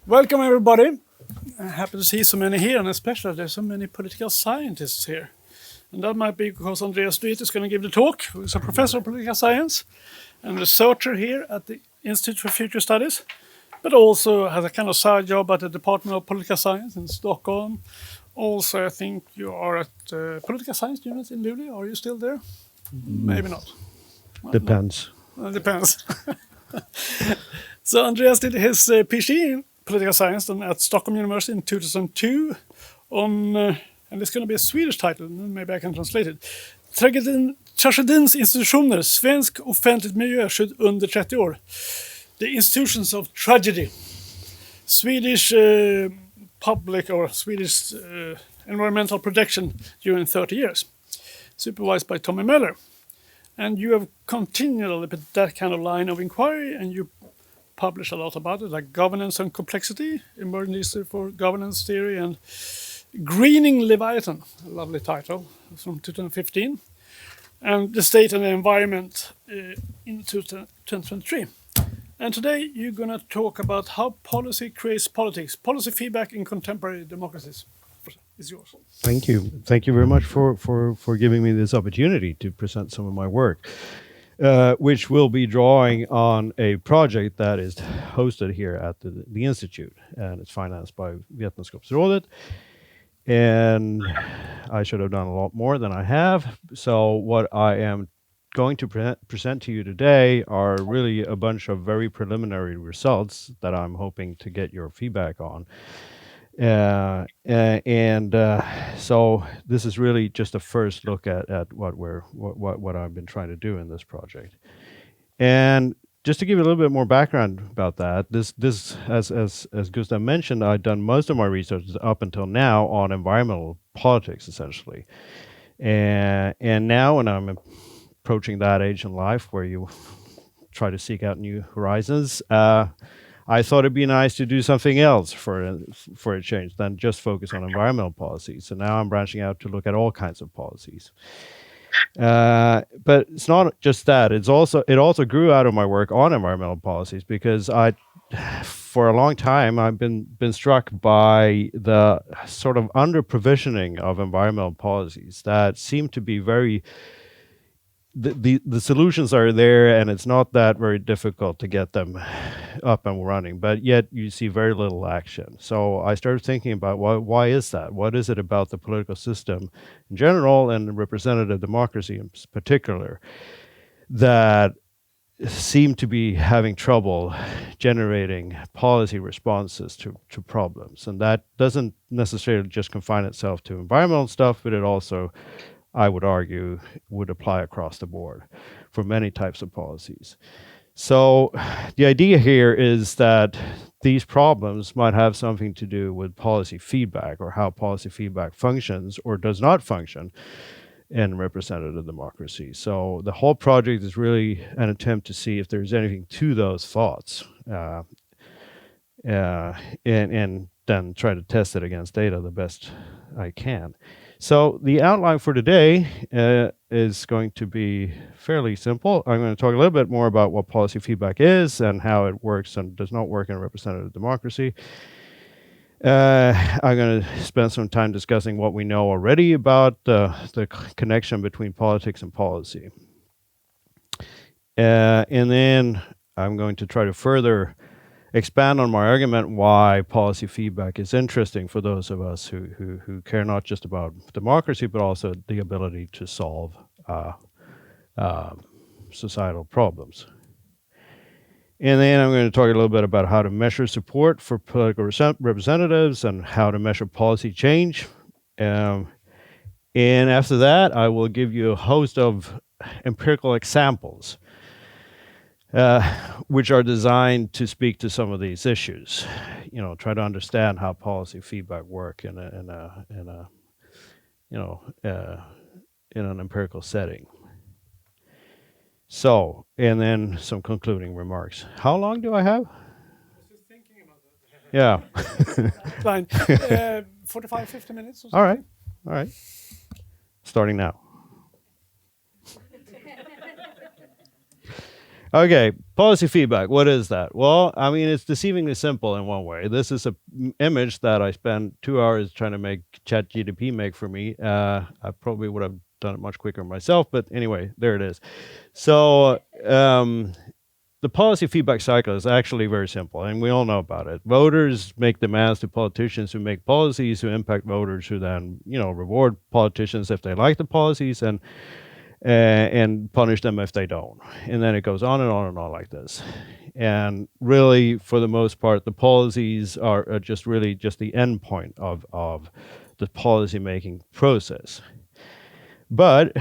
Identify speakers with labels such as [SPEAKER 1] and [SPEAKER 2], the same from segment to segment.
[SPEAKER 1] Welcome everybody. I'm happy to see so many here, and especially there's so many political scientists here. And that might be because Andreas Duit is going to give the talk, who is a professor of political science and researcher here at the Institute for Future Studies, but also has a kind of side job at the Department of Political Science in Stockholm. Also, I think you are at Political Science Unit in Luleå. Are you still there? Maybe not.
[SPEAKER 2] Depends.
[SPEAKER 1] No. Depends. So Andreas did his PhD in political science at Stockholm University in 2002 on, and it's going to be a Swedish title, maybe I can translate it. Tragedins institutioner, svensk offentligt miljöskydd under 30 år. The institutions of tragedy. Swedish public or Swedish environmental protection during 30 years, supervised by Tommy Möller. And you have continued a little bit that kind of line of inquiry, and you publish a lot about it, like governance and complexity, emergency for governance theory, and greening Leviathan, a lovely title from 2015, and the state and the environment in 2023. And today you're going to talk about how policy creates politics, policy feedback in contemporary democracies. It's yours.
[SPEAKER 2] Thank you. Thank you very much for giving me this opportunity to present some of my work, which will be drawing on a project that is hosted here at the Institute, and it's financed by Vetenskapsrådet. And I should have done a lot more than I have. So what I am going to present to you today are really a bunch of very preliminary results that I'm hoping to get your feedback on. So this is really just a first look at what I've been trying to do in this project. And just to give you a little bit more background about that, this as Gustav mentioned, I've done most of my research up until now on environmental politics, essentially. And now when I'm approaching that age in life where you try to seek out new horizons, I thought it'd be nice to do something else for a change than just focus on environmental policies. So now I'm branching out to look at all kinds of policies. But it's not just that. It also grew out of my work on environmental policies, because for a long time, I've been struck by the sort of under-provisioning of environmental policies that seem to be very. The solutions are there, and it's not that very difficult to get them up and running, but yet you see very little action. So I started thinking about why is that? What is it about the political system in general and representative democracy in particular that seem to be having trouble generating policy responses to problems? And that doesn't necessarily just confine itself to environmental stuff, but it also, I would argue, would apply across the board for many types of policies. So the idea here is that these problems might have something to do with policy feedback, or how policy feedback functions or does not function in representative democracy. So the whole project is really an attempt to see if there's anything to those thoughts, and then try to test it against data the best I can. So the outline for today is going to be fairly simple. I'm going to talk a little bit more about what policy feedback is and how it works and does not work in representative democracy. I'm going to spend some time discussing what we know already about the connection between politics and policy. And then I'm going to try to further expand on my argument why policy feedback is interesting for those of us who care not just about democracy, but also the ability to solve societal problems. And then I'm going to talk a little bit about how to measure support for political representatives and how to measure policy change. And after that, I will give you a host of empirical examples which are designed to speak to some of these issues. Try to understand how policy feedback work in an empirical setting. So, and then some concluding remarks. How long do I have?
[SPEAKER 1] I was just thinking about that.
[SPEAKER 2] Yeah.
[SPEAKER 1] Fine. 45, 50 minutes or something.
[SPEAKER 2] All right. Starting now. Okay, policy feedback. What is that? Well, I mean, it's deceivingly simple in one way. This is a image that I spent 2 hours trying to make ChatGPT make for me. I probably would have done it much quicker myself, but anyway, there it is. So the policy feedback cycle is actually very simple, and we all know about it. Voters make demands to politicians who make policies who impact voters, who then, reward politicians if they like the policies, and punish them if they don't. And then it goes on and on and on like this. And really, for the most part, the policies are just really just the end point of the policy making process. But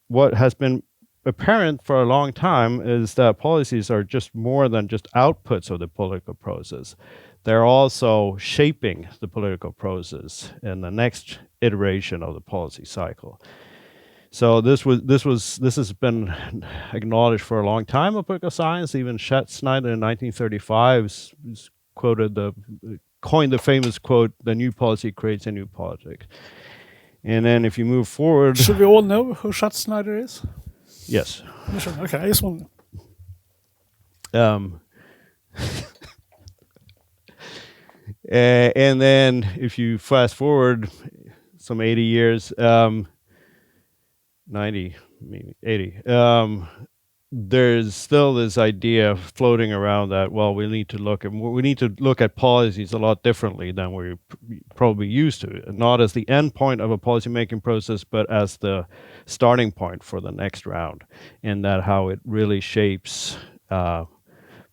[SPEAKER 2] what has been apparent for a long time is that policies are just more than just outputs of the political process. They're also shaping the political process in the next iteration of the policy cycle. So this has been acknowledged for a long time in political science. Even Schatzsnyder in 1935 coined the famous quote, "The new policy creates a new politics." And then if you move forward,
[SPEAKER 1] Should we all know who Schatzsnyder is?
[SPEAKER 2] yes.
[SPEAKER 1] Okay, I just want.
[SPEAKER 2] And then if you fast forward some 80 years, 90, maybe 80, there's still this idea floating around that, well, we need to look at policies a lot differently than we're probably used to, not as the end point of a policymaking process, but as the starting point for the next round, and that how it really shapes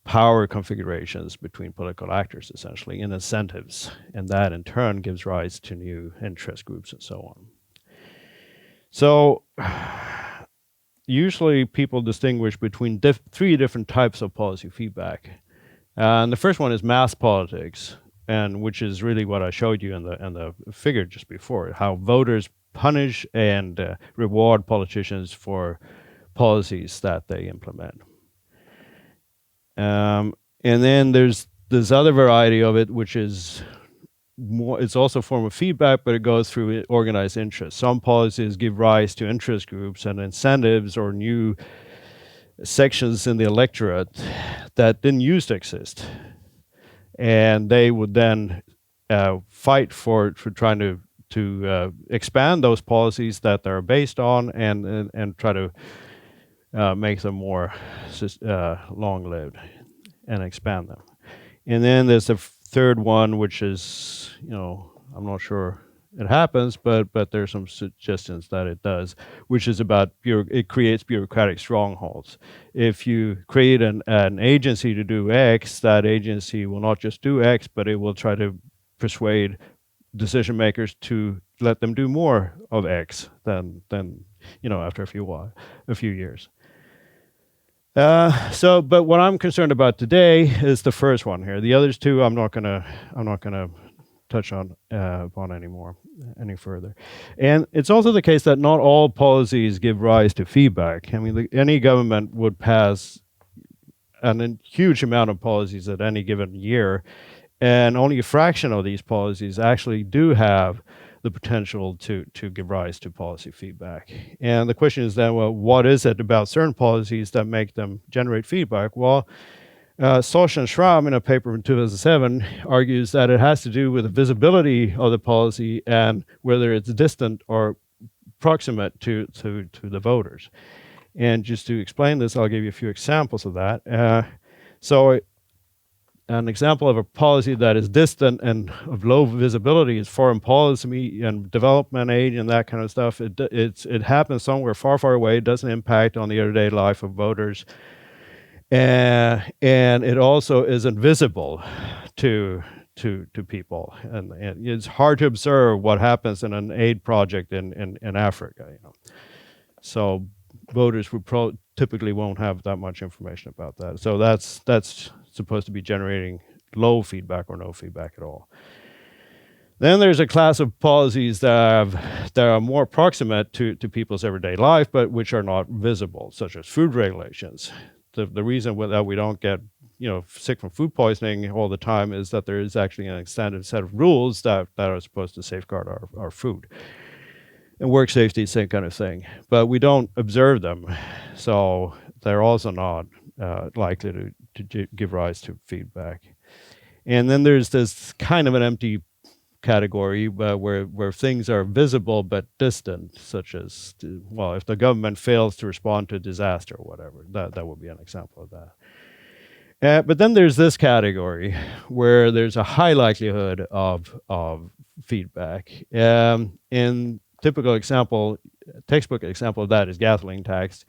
[SPEAKER 2] power configurations between political actors, essentially, and incentives, and that in turn gives rise to new interest groups and so on. So usually people distinguish between three different types of policy feedback. And the first one is mass politics, and which is really what I showed you in the figure just before, how voters punish and reward politicians for policies that they implement. And then there's this other variety of it, which is it's also a form of feedback, but it goes through organized interest. Some policies give rise to interest groups and incentives or new sections in the electorate that didn't used to exist. And they would then fight for trying to expand those policies that they're based on and try to make them more long-lived and expand them. And then there's the third one, which is, I'm not sure it happens, but there's some suggestions that it does, which is about it creates bureaucratic strongholds. If you create an agency to do X, that agency will not just do X, but it will try to persuade decision makers to let them do more of X than after a few years. But what I'm concerned about today is the first one here. The others two, I'm not gonna touch on upon any further. And it's also the case that not all policies give rise to feedback. I mean, any government would pass a huge amount of policies at any given year, and only a fraction of these policies actually do have the potential to give rise to policy feedback. And the question is then, well, what is it about certain policies that make them generate feedback? Well, Sosch and Schramm, in a paper in 2007, argues that it has to do with the visibility of the policy and whether it's distant or proximate to the voters. And just to explain this, I'll give you a few examples of that. So an example of a policy that is distant and of low visibility is foreign policy and development aid and that kind of stuff. It happens somewhere far, far away. It doesn't impact on the everyday life of voters. And it also is invisible to people. And it's hard to observe what happens in an aid project in Africa. So voters would typically won't have that much information about that. So that's supposed to be generating low feedback or no feedback at all. Then there's a class of policies that are more proximate to people's everyday life, but which are not visible, such as food regulations. The reason that we don't get sick from food poisoning all the time is that there is actually an extended set of rules that are supposed to safeguard our food. And work safety, same kind of thing. But we don't observe them, so they're also not likely to give rise to feedback. And then there's this kind of an empty category where things are visible but distant, such as, well, if the government fails to respond to a disaster or whatever, that would be an example of that. But then there's this category where there's a high likelihood of feedback. In typical example, textbook example of that is gasoline tax.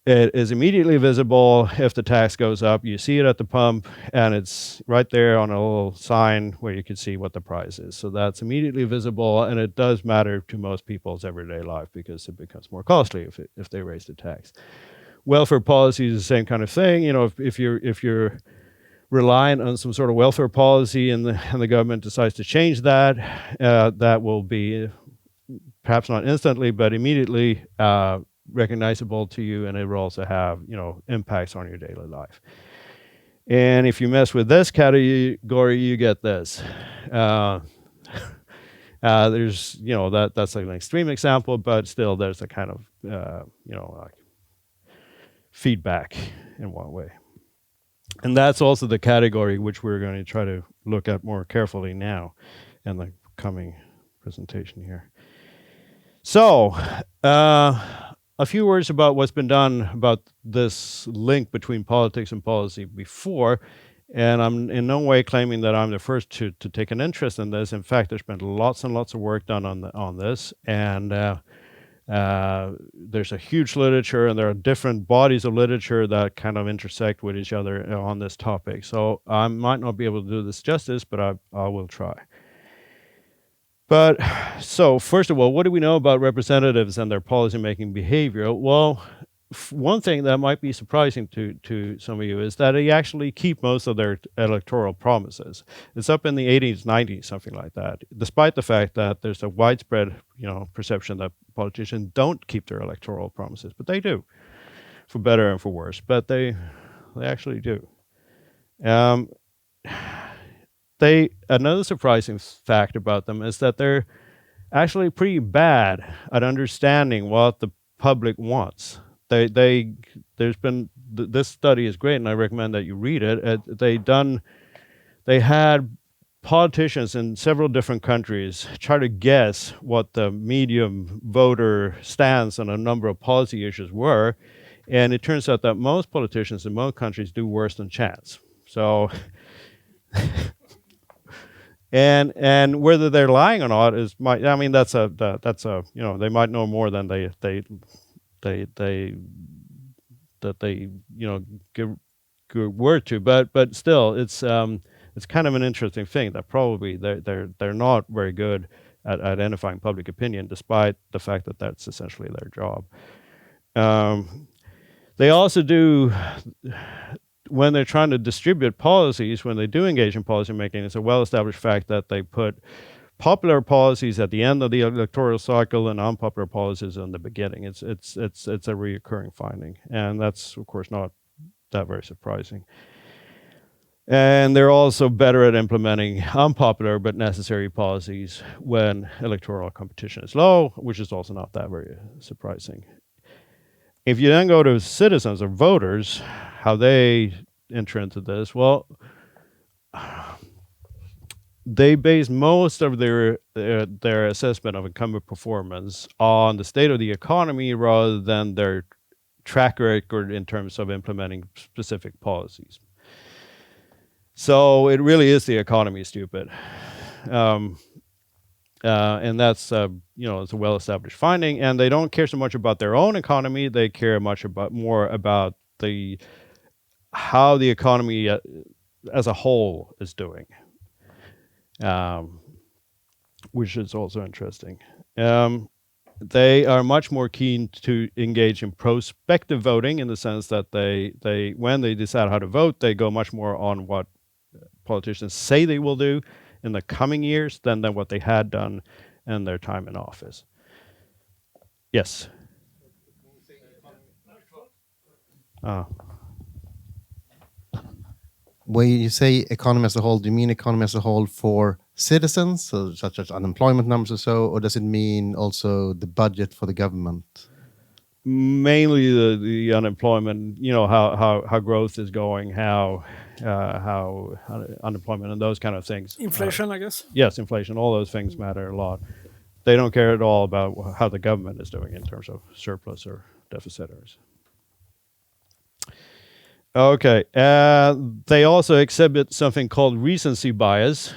[SPEAKER 2] It is immediately visible if the tax goes up. You see it at the pump, and it's right there on a little sign where you can see what the price is. So that's immediately visible, and it does matter to most people's everyday life because it becomes more costly if they raise the tax. Welfare policy is the same kind of thing. You know, if you're reliant on some sort of welfare policy and the government decides to change that, that will be perhaps not instantly, but immediately recognizable to you, and it will also have, you know, impacts on your daily life. And if you mess with this category, you get this. There's, you know, that's like an extreme example, but still there's a kind of, you know, like feedback in one way. And that's also the category which we're going to try to look at more carefully now in the coming presentation here. So, a few words about what's been done about this link between politics and policy before. And I'm in no way claiming that I'm the first to take an interest in this. In fact, there's been lots and lots of work done on this. And there's a huge literature, and there are different bodies of literature that kind of intersect with each other on this topic. So I might not be able to do this justice, but I will try. But so first of all, what do we know about representatives and their policymaking behavior? Well, one thing that might be surprising to some of you is that they actually keep most of their electoral promises. It's up in the 80s, 90s, something like that, despite the fact that there's a widespread, you know, perception that politicians don't keep their electoral promises, but they do, for better and for worse. But they actually do. Another surprising fact about them is that they're actually pretty bad at understanding what the public wants. There's been this study is great, and I recommend that you read it. They had politicians in several different countries try to guess what the medium voter stance on a number of policy issues were, and it turns out that most politicians in most countries do worse than chance. So. And whether they're lying or not that's a you know, they might know more than they you know give word to, but still it's kind of an interesting thing that probably they're not very good at identifying public opinion, despite the fact that that's essentially their job. They also do, when they're trying to distribute policies, when they do engage in policy making, it's a well-established fact that they put popular policies at the end of the electoral cycle and unpopular policies in the beginning. It's a recurring finding, and that's of course not that very surprising. And they're also better at implementing unpopular but necessary policies when electoral competition is low, which is also not that very surprising. If you then go to citizens or voters, how they enter into this, well, they base most of their assessment of incumbent performance on the state of the economy rather than their track record in terms of implementing specific policies. So it really is the economy, stupid. And that's you know, it's a well-established finding, and they don't care so much about their own economy. They care more about how the economy as a whole is doing, which is also interesting. They are much more keen to engage in prospective voting, in the sense that they when they decide how to vote, they go much more on what politicians say they will do in the coming years than what they had done in their time in office. Yes.
[SPEAKER 3] When you say economy as a whole, do you mean economy as a whole for citizens, so such as unemployment numbers or so, or does it mean also the budget for the government?
[SPEAKER 2] mainly the unemployment, how growth is going, how unemployment and those kind of things.
[SPEAKER 1] Inflation, I guess.
[SPEAKER 2] Yes, inflation, all those things matter a lot. They don't care at all about how the government is doing in terms of surplus or deficit. Okay. They also exhibit something called recency bias,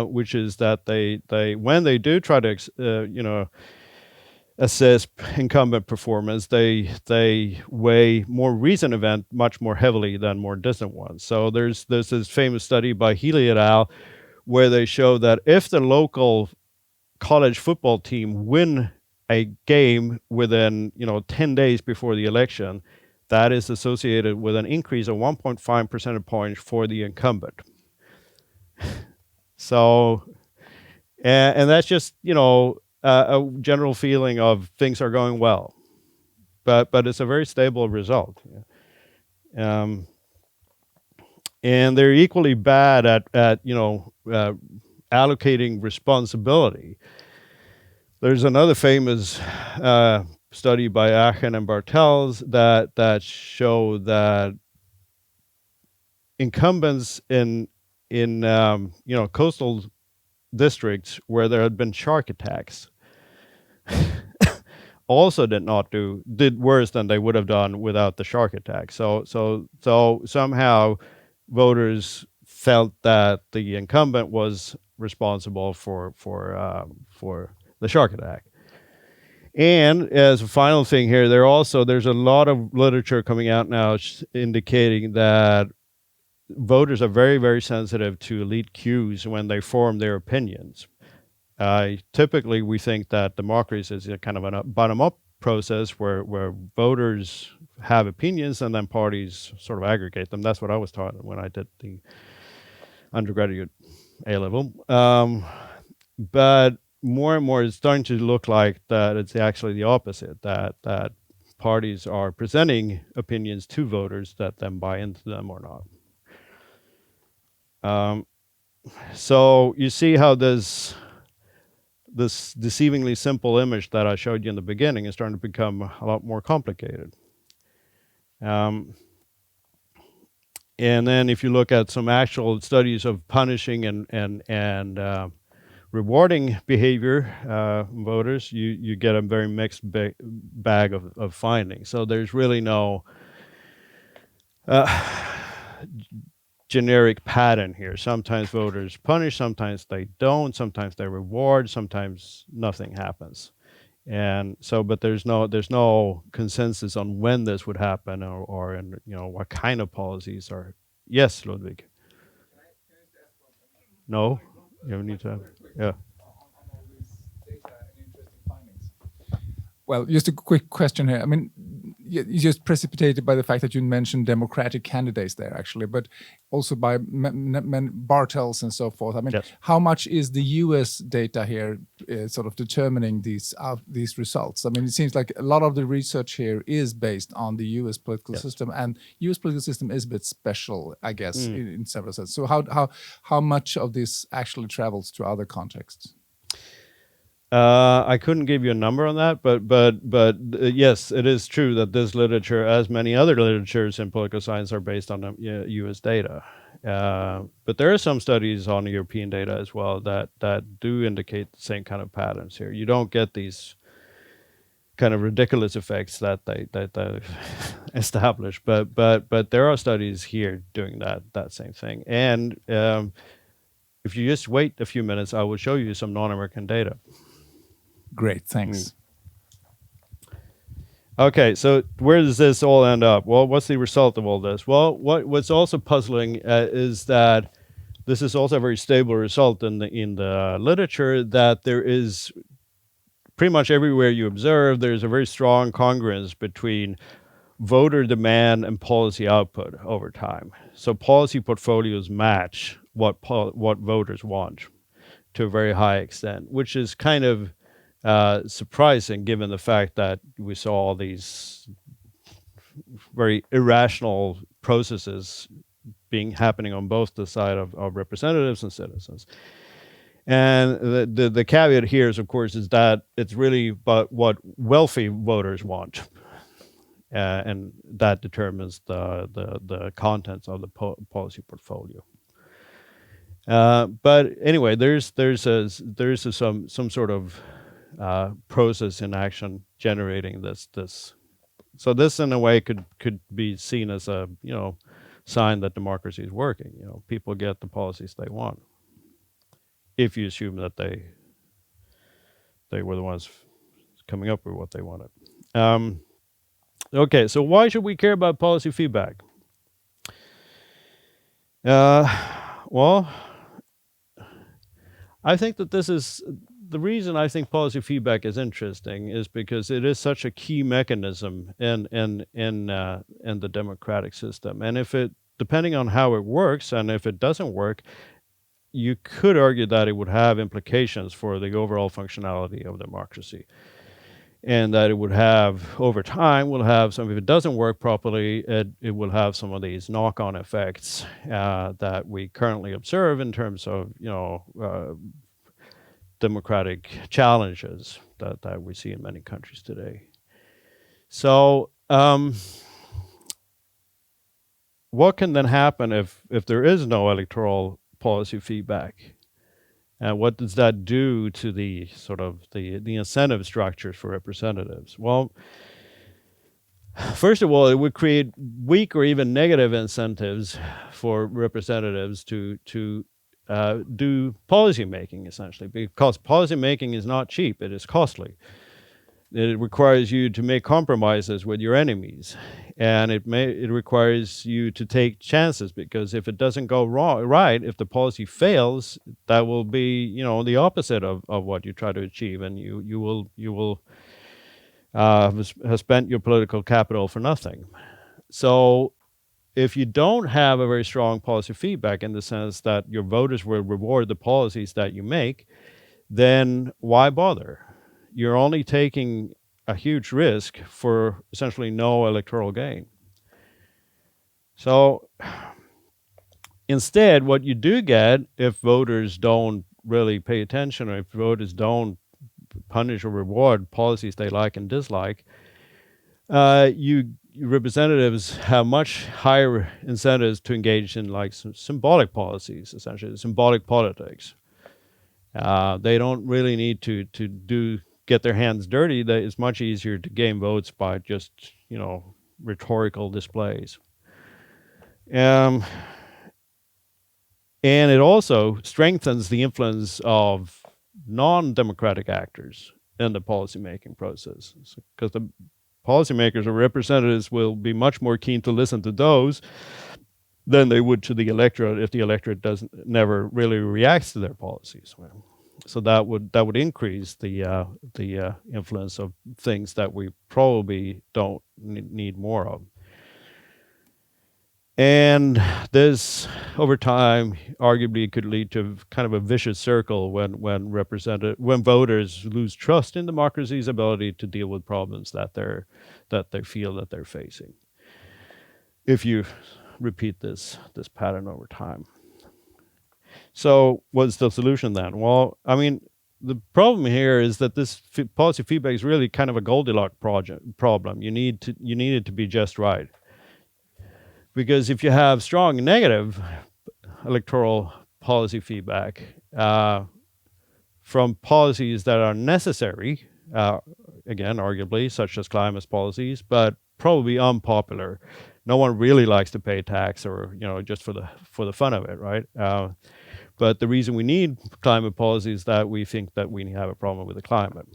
[SPEAKER 2] which is that they when they do try to assess incumbent performance, they weigh more recent event much more heavily than more distant ones. So there's this famous study by Healy et al. Where they show that if the local college football team win a game within 10 days before the election, that is associated with an increase of 1.5 percentage points for the incumbent. So, and that's just a general feeling of things are going well, but it's a very stable result. And they're equally bad at allocating responsibility. There's another famous study by Aachen and Bartels that show that incumbents in coastal districts where there had been shark attacks also did worse than they would have done without the shark attack. So somehow voters felt that the incumbent was responsible for the shark attack. And as a final thing here, there's a lot of literature coming out now indicating that voters are very, very sensitive to elite cues when they form their opinions. Typically, we think that democracy is a kind of a bottom-up process where voters have opinions and then parties sort of aggregate them. That's what I was taught when I did the undergraduate A-level. But more and more, it's starting to look like that it's actually the opposite, that parties are presenting opinions to voters that then buy into them or not. So you see how this deceivingly simple image that I showed you in the beginning is starting to become a lot more complicated. And then if you look at some actual studies of punishing and rewarding behavior voters, you get a very mixed bag of findings. So there's really no generic pattern here. Sometimes voters punish, sometimes they don't, sometimes they reward, sometimes nothing happens. And so, but there's no consensus on when this would happen or in what kind of policies are. Yes, Ludwig. No, you need to. Yeah.
[SPEAKER 4] On all these data and interesting findings. Well, just a quick question here. I mean, you just precipitated by the fact that you mentioned democratic candidates there, actually, but also by Bartels and so forth. I mean,
[SPEAKER 2] yes.
[SPEAKER 4] How much is the U.S. data here sort of determining these results? I mean, it seems like a lot of the research here is based on the U.S. political system, and U.S. political system is a bit special, I guess, in several senses. So how much of this actually travels to other contexts?
[SPEAKER 2] I couldn't give you a number on that, but yes, it is true that this literature, as many other literatures in political science, are based on U.S. data. But there are some studies on European data as well that do indicate the same kind of patterns here. You don't get these kind of ridiculous effects that they establish, but there are studies here doing that same thing. And if you just wait a few minutes, I will show you some non-American data.
[SPEAKER 4] Great, thanks.
[SPEAKER 2] Okay, so where does this all end up? Well, what's the result of all this? Well, what's also puzzling is that this is also a very stable result in the literature, that there is pretty much everywhere you observe, there's a very strong congruence between voter demand and policy output over time. So policy portfolios match what voters want to a very high extent, which is kind of surprising given the fact that we saw all these very irrational processes happening on both the side of representatives and citizens. And the caveat here is, of course, is that it's really about what wealthy voters want. and that determines the contents of the policy portfolio. But anyway, there's some sort of process in action generating this. So this, in a way, could be seen as a sign that democracy is working. People get the policies they want, if you assume that they were the ones coming up with what they wanted. Okay, so why should we care about policy feedback? Well, I think that this is the reason I think policy feedback is interesting is because it is such a key mechanism in the democratic system. And if it, depending on how it works, and if it doesn't work, you could argue that it would have implications for the overall functionality of democracy. And that it would have, over time, will have some, if it doesn't work properly, it will have some of these knock-on effects that we currently observe in terms of, democratic challenges that we see in many countries today. So what can then happen if there is no electoral policy feedback? What does that do to the sort of the incentive structures for representatives? Well, first of all, it would create weak or even negative incentives for representatives to do policy making, essentially, because policy making is not cheap; it is costly. It requires you to make compromises with your enemies, and it requires you to take chances, because if it doesn't go right, if the policy fails, that will be the opposite of what you try to achieve, and you will have spent your political capital for nothing. So if you don't have a very strong policy feedback, in the sense that your voters will reward the policies that you make, then why bother? You're only taking a huge risk for essentially no electoral gain. So instead, what you do get, if voters don't really pay attention, or if voters don't punish or reward policies they like and dislike, representatives have much higher incentives to engage in like some symbolic policies, essentially symbolic politics. They don't really need to get their hands dirty. It's much easier to gain votes by just rhetorical displays. And it also strengthens the influence of non-democratic actors in the policymaking process, because the policymakers or representatives will be much more keen to listen to those than they would to the electorate if the electorate never really reacts to their policies. So that would increase the influence of things that we probably don't need more of. And this, over time, arguably could lead to kind of a vicious circle when voters lose trust in democracy's ability to deal with problems that they feel that they're facing, if you repeat this pattern over time. So what's the solution then? Well, I mean, the problem here is that this policy feedback is really kind of a Goldilocks problem. You need it to be just right. Because if you have strong negative electoral policy feedback from policies that are necessary, again, arguably, such as climate policies, but probably unpopular. No one really likes to pay tax, or just for the fun of it, right? But the reason we need climate policy is that we think that we have a problem with the climate.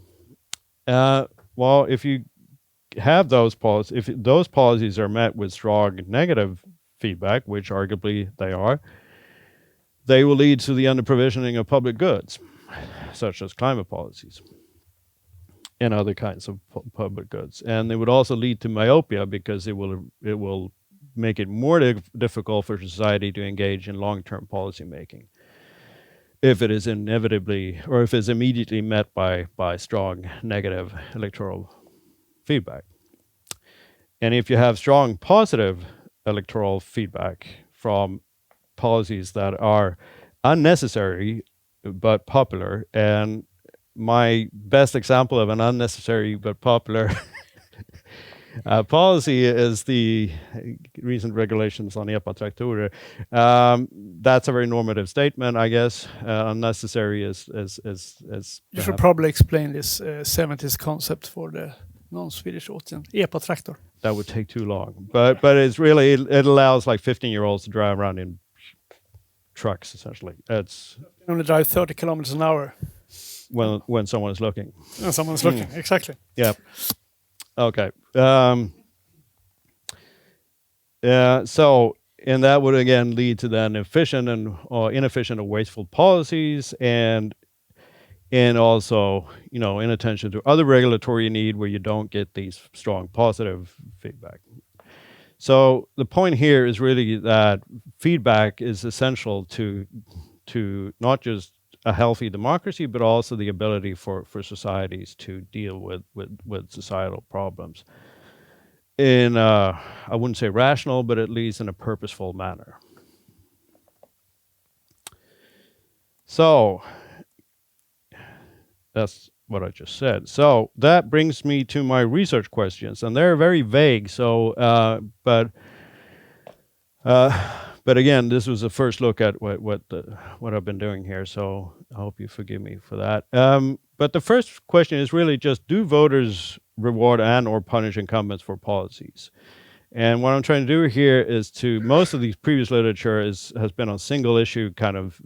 [SPEAKER 2] Well, if you have those policies, if those policies are met with strong negative feedback, which arguably they are, they will lead to the under-provisioning of public goods, such as climate policies and other kinds of public goods. And they would also lead to myopia, because it will make it more difficult for society to engage in long-term policy making, if it is inevitably, or if it's immediately met by strong negative electoral feedback. And if you have strong positive electoral feedback from policies that are unnecessary but popular, and my best example of an unnecessary but popular Policy is the recent regulations on EPA-traktorer. That's a very normative statement, I guess. Unnecessary is
[SPEAKER 1] You should probably explain this 70s concept for the non-Swedish audience. EPA-traktor.
[SPEAKER 2] that would take too long. But it's really, it allows like 15-year-olds to drive around in trucks, essentially. It's
[SPEAKER 1] You only drive 30 kilometers an hour.
[SPEAKER 2] when someone is looking.
[SPEAKER 1] And someone's looking, exactly.
[SPEAKER 2] Yeah. Okay. So, and that would again lead to then efficient and inefficient or wasteful policies, and also, inattention to other regulatory need where you don't get these strong positive feedback. So the point here is really that feedback is essential to not just a healthy democracy, but also the ability for societies to deal with societal problems in I wouldn't say rational, but at least in a purposeful manner. So that's what I just said. So that brings me to my research questions, and they're very vague. So, but again, this was a first look at what I've been doing here. So I hope you forgive me for that. But the first question is really just: do voters reward and/or punish incumbents for policies? And what I'm trying to do here is most of these previous literature has been on single issue kind of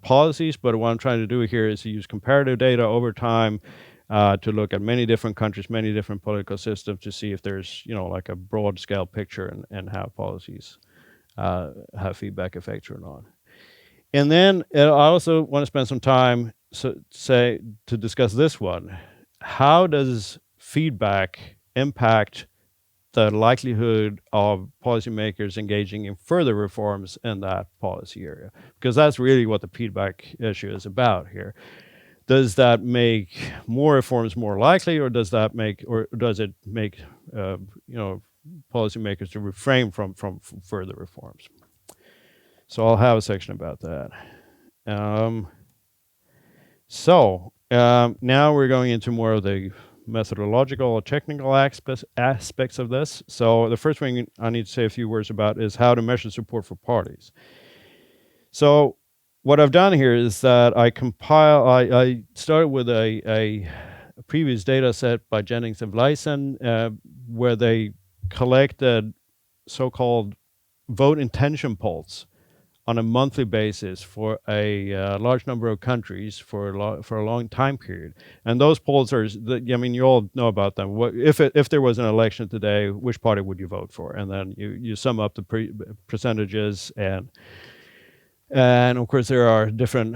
[SPEAKER 2] policies, but what I'm trying to do here is to use comparative data over time to look at many different countries, many different political systems to see if there's, like a broad scale picture and how policies have feedback effects or not. And then I also want to spend some time to discuss this one. How does feedback impact the likelihood of policymakers engaging in further reforms in that policy area? Because that's really what the feedback issue is about here. Does that make more reforms more likely, or does it make policymakers to refrain from further reforms? So I'll have a section about that. Now we're going into more of the methodological or technical aspects of this. So the first thing I need to say a few words about is how to measure support for parties. So what I've done here is that I started with a previous data set by Jennings and Vleisen, where they collected so-called vote intention polls on a monthly basis for a large number of countries for a long time period. And those polls you all know about them. If there was an election today, which party would you vote for? And then you sum up the percentages, and of course there are different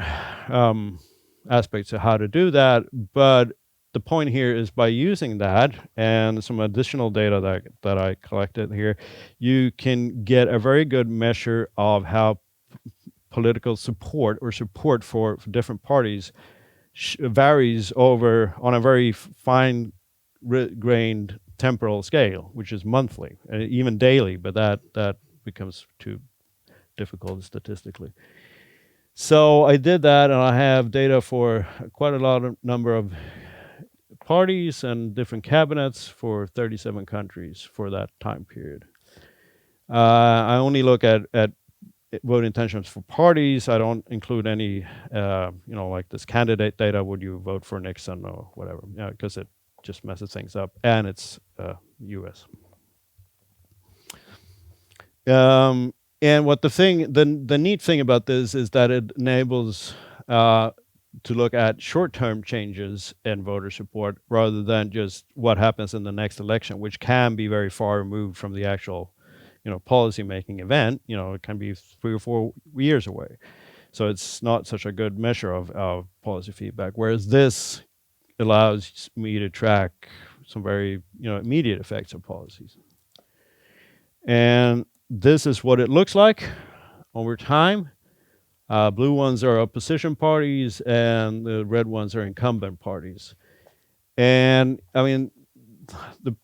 [SPEAKER 2] aspects of how to do that. But the point here is, by using that and some additional data that I collected here, you can get a very good measure of how political support or support for different parties varies on a very fine-grained temporal scale, which is monthly, even daily, but that becomes too difficult statistically. So I did that, and I have data for quite a number of parties and different cabinets for 37 countries for that time period. I only look at vote intentions for parties. I don't include any, like this candidate data. Would you vote for Nixon or whatever? Because it just messes things up, and it's U.S. And what the neat thing about this is that it enables to look at short-term changes in voter support rather than just what happens in the next election, which can be very far removed from the actual policy-making event. It can be 3 or 4 years away. So it's not such a good measure of policy feedback, whereas this allows me to track some very, immediate effects of policies. And this is what it looks like over time. Blue ones are opposition parties, and the red ones are incumbent parties. And I mean,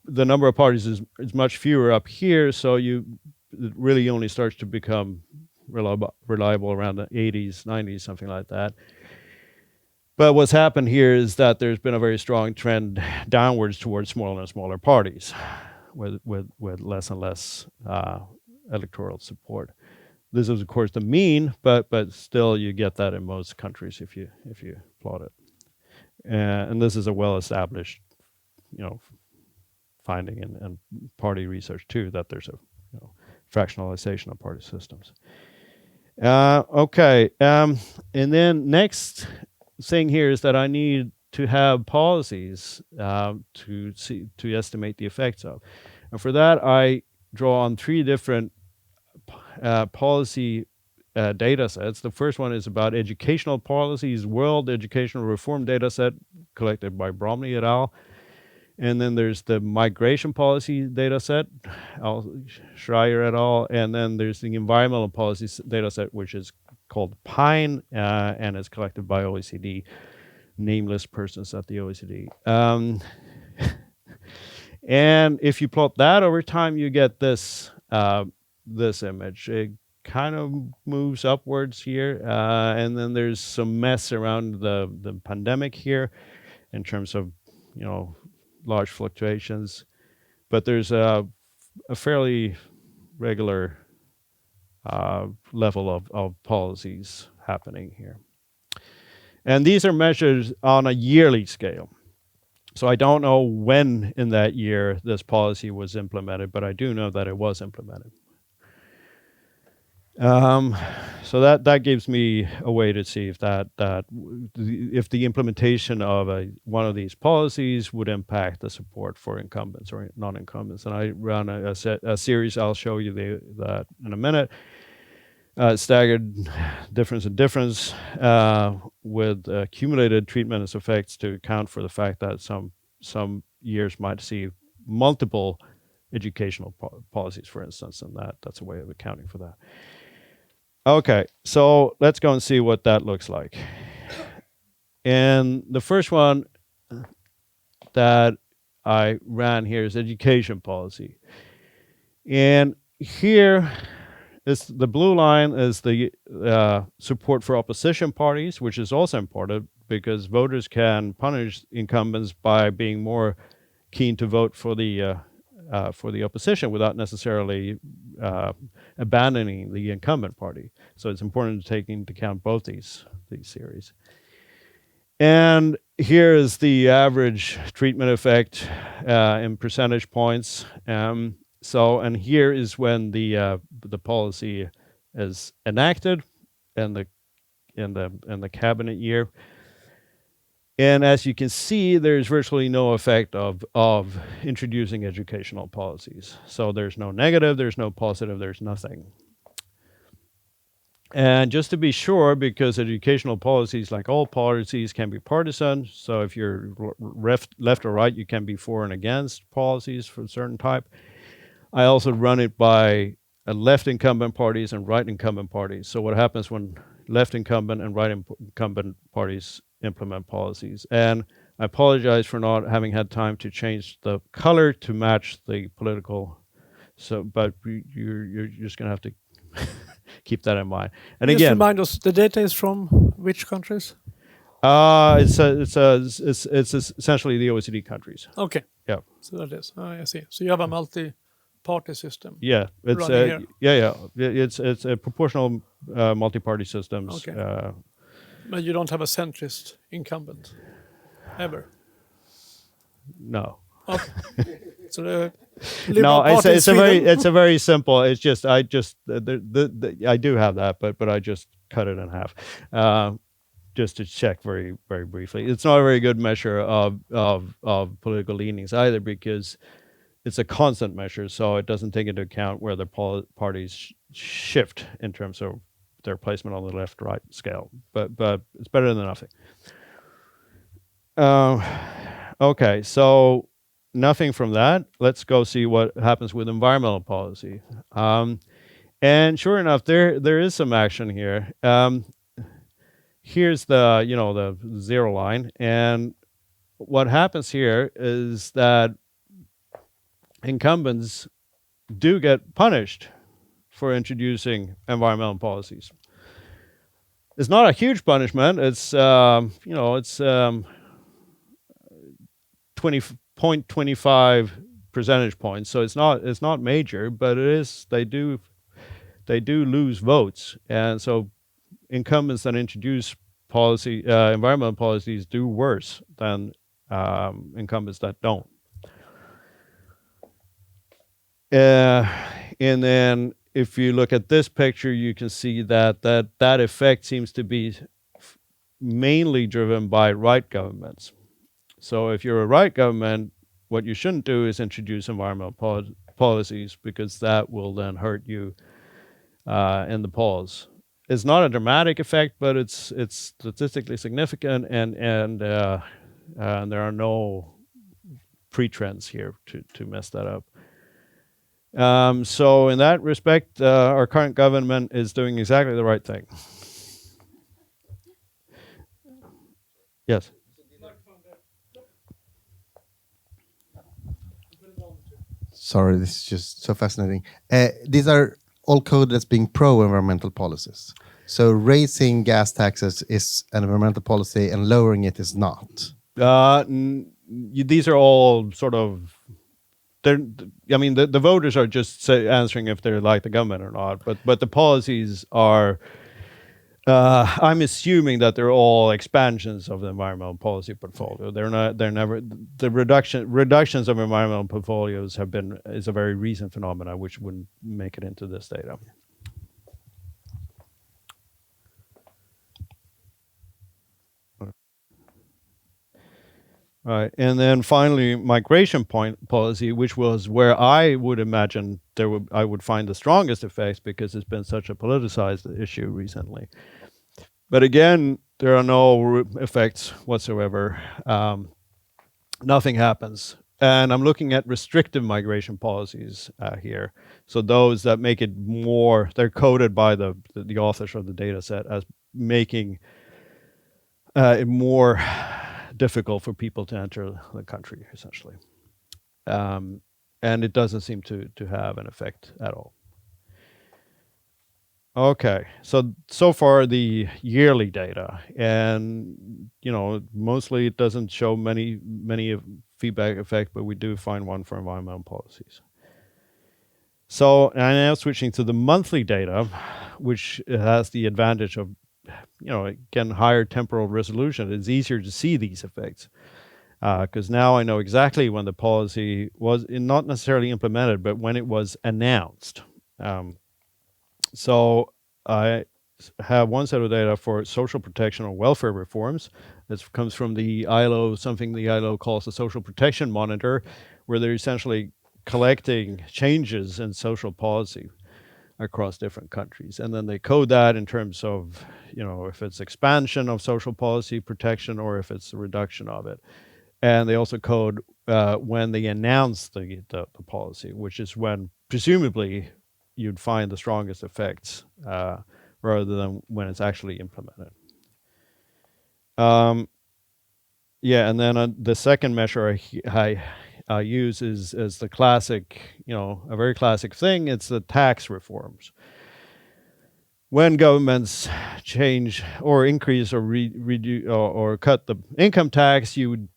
[SPEAKER 2] the number of parties is much fewer up here, so it really only starts to become reliable around the 80s, 90s, something like that. But what's happened here is that there's been a very strong trend downwards towards smaller and smaller parties. with less and less electoral support. This is, of course, the mean, but still, you get that in most countries if you plot it. And this is a well-established, finding in party research too, that there's a fractionalization of party systems. Okay, and then next thing here is that I need to have policies to estimate the effects of, and for that I draw on 3 different policy data sets. The first one is about educational policies, World Educational Reform data set collected by Bromley et al. And then there's the migration policy data set, Schreier et al. And then there's the environmental policies data set, which is called PINE, and is collected by OECD, nameless persons at the OECD. And if you plot that over time, you get this this image. It kind of moves upwards here, and then there's some mess around the pandemic here in terms of large fluctuations, but there's a fairly regular level of policies happening here. And these are measured on a yearly scale. So I don't know when in that year this policy was implemented, but I do know that it was implemented. So that gives me a way to see if if the implementation of one of these policies would impact the support for incumbents or non-incumbents. And I run a series. I'll show you that in a minute. Staggered difference and difference with accumulated treatment as effects to account for the fact that some years might see multiple educational policies, for instance, and that's a way of accounting for that. Okay, so let's go and see what that looks like. And the first one that I ran here is education policy. And here is the blue line is the support for opposition parties, which is also important because voters can punish incumbents by being more keen to vote for the opposition without necessarily abandoning the incumbent party. So it's important to take into account both these series. And here is the average treatment effect in percentage points. And here is when the policy is enacted in the cabinet year. And as you can see, there's virtually no effect of introducing educational policies. So there's no negative, there's no positive, there's nothing. And just to be sure, because educational policies, like all policies, can be partisan. So if you're left or right, you can be for and against policies for a certain type. I also run it by left incumbent parties and right incumbent parties. So what happens when left incumbent and right incumbent parties implement policies? And I apologize for not having had time to change the color to match the political. So, but you're just going to have to keep that in mind. And
[SPEAKER 1] just
[SPEAKER 2] again,
[SPEAKER 1] remind us, the data is from which countries?
[SPEAKER 2] It's essentially the OECD countries.
[SPEAKER 1] Okay.
[SPEAKER 2] Yeah.
[SPEAKER 1] So that is. I see. So you have a multi-party system.
[SPEAKER 2] Yeah, it's it's a proportional multi-party systems.
[SPEAKER 1] Okay. But you don't have a centrist incumbent, ever.
[SPEAKER 2] No.
[SPEAKER 1] Okay. So the
[SPEAKER 2] no, it's a very simple. It's just I do have that, but I just cut it in half, just to check very very briefly. It's not a very good measure of political leanings either, because it's a constant measure, so it doesn't take into account where the parties shift in terms of their placement on the left-right scale. But it's better than nothing. Okay, so nothing from that. Let's go see what happens with environmental policy. And sure enough, there is some action here. Here's the zero line, and what happens here is that incumbents do get punished for introducing environmental policies. It's not a huge punishment. It's 20.25 percentage points, so it's not major, but it is they do lose votes, and so incumbents that introduce environmental policies do worse than incumbents that don't. And then if you look at this picture, you can see that effect seems to be mainly driven by right governments. So if you're a right government, what you shouldn't do is introduce environmental policies, because that will then hurt you in the polls. It's not a dramatic effect, but it's statistically significant, and there are no pre-trends here to mess that up. So in that respect, our current government is doing exactly the right thing. Yes.
[SPEAKER 3] Sorry, this is just so fascinating. These are all coded as being pro-environmental policies. So raising gas taxes is an environmental policy and lowering it is not.
[SPEAKER 2] These are all sort of, I mean, the voters are just answering if they like the government or not, but the policies are, I'm assuming that they're all expansions of the environmental policy portfolio. They're never, the reductions of environmental portfolios is a very recent phenomenon which wouldn't make it into this data. Right, and then finally, migration policy, which was where I would imagine I would find the strongest effects, because it's been such a politicized issue recently. But again, there are no effects whatsoever. Nothing happens. And I'm looking at restrictive migration policies here. So those that make it more, they're coded by the authors of the data set as making it more difficult for people to enter the country, essentially. And it doesn't seem to have an effect at all. Okay, so far the yearly data, and mostly it doesn't show many feedback effect, but we do find one for environmental policies. So I'm now switching to the monthly data, which has the advantage of, again, higher temporal resolution. It's easier to see these effects, because now I know exactly when the policy was not necessarily implemented, but when it was announced. So I have one set of data for social protection or welfare reforms. This comes from the ILO, something the ILO calls the Social Protection Monitor, where they're essentially collecting changes in social policy across different countries. And then they code that in terms of, if it's expansion of social policy protection or if it's a reduction of it. And they also code when they announce the policy, which is when presumably you'd find the strongest effects rather than when it's actually implemented. Yeah, and then the second measure I use is the classic, a very classic thing. It's the tax reforms. When governments change or increase or reduce or cut the income tax, you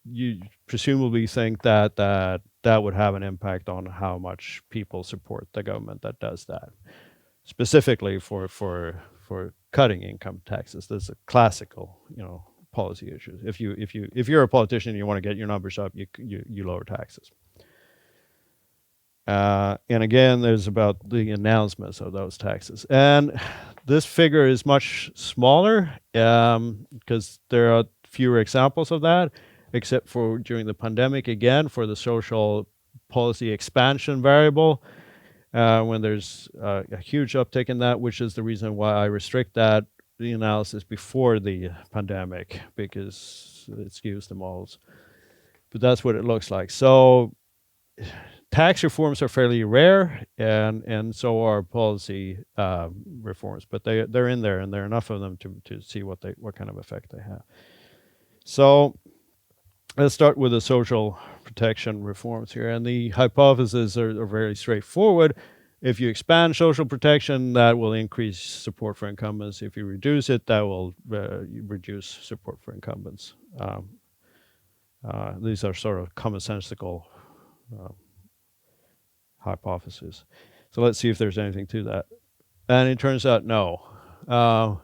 [SPEAKER 2] presumably think that would have an impact on how much people support the government that does that. Specifically for cutting income taxes, this is a classical, policy issue. If you're a politician and you want to get your numbers up, you lower taxes. And again, there's about the announcements of those taxes. And this figure is much smaller because there are fewer examples of that, except for during the pandemic, again, for the social policy expansion variable, when there's a huge uptick in that, which is the reason why I restrict the analysis before the pandemic, because it skews the models. But that's what it looks like. So tax reforms are fairly rare, and so are policy reforms, but they're in there, and there are enough of them to see what kind of effect they have. So let's start with the social protection reforms here, and the hypotheses are very straightforward. If you expand social protection, that will increase support for incumbents. If you reduce it, that will reduce support for incumbents. These are sort of commonsensical hypothesis. So let's see if there's anything to that. And it turns out no.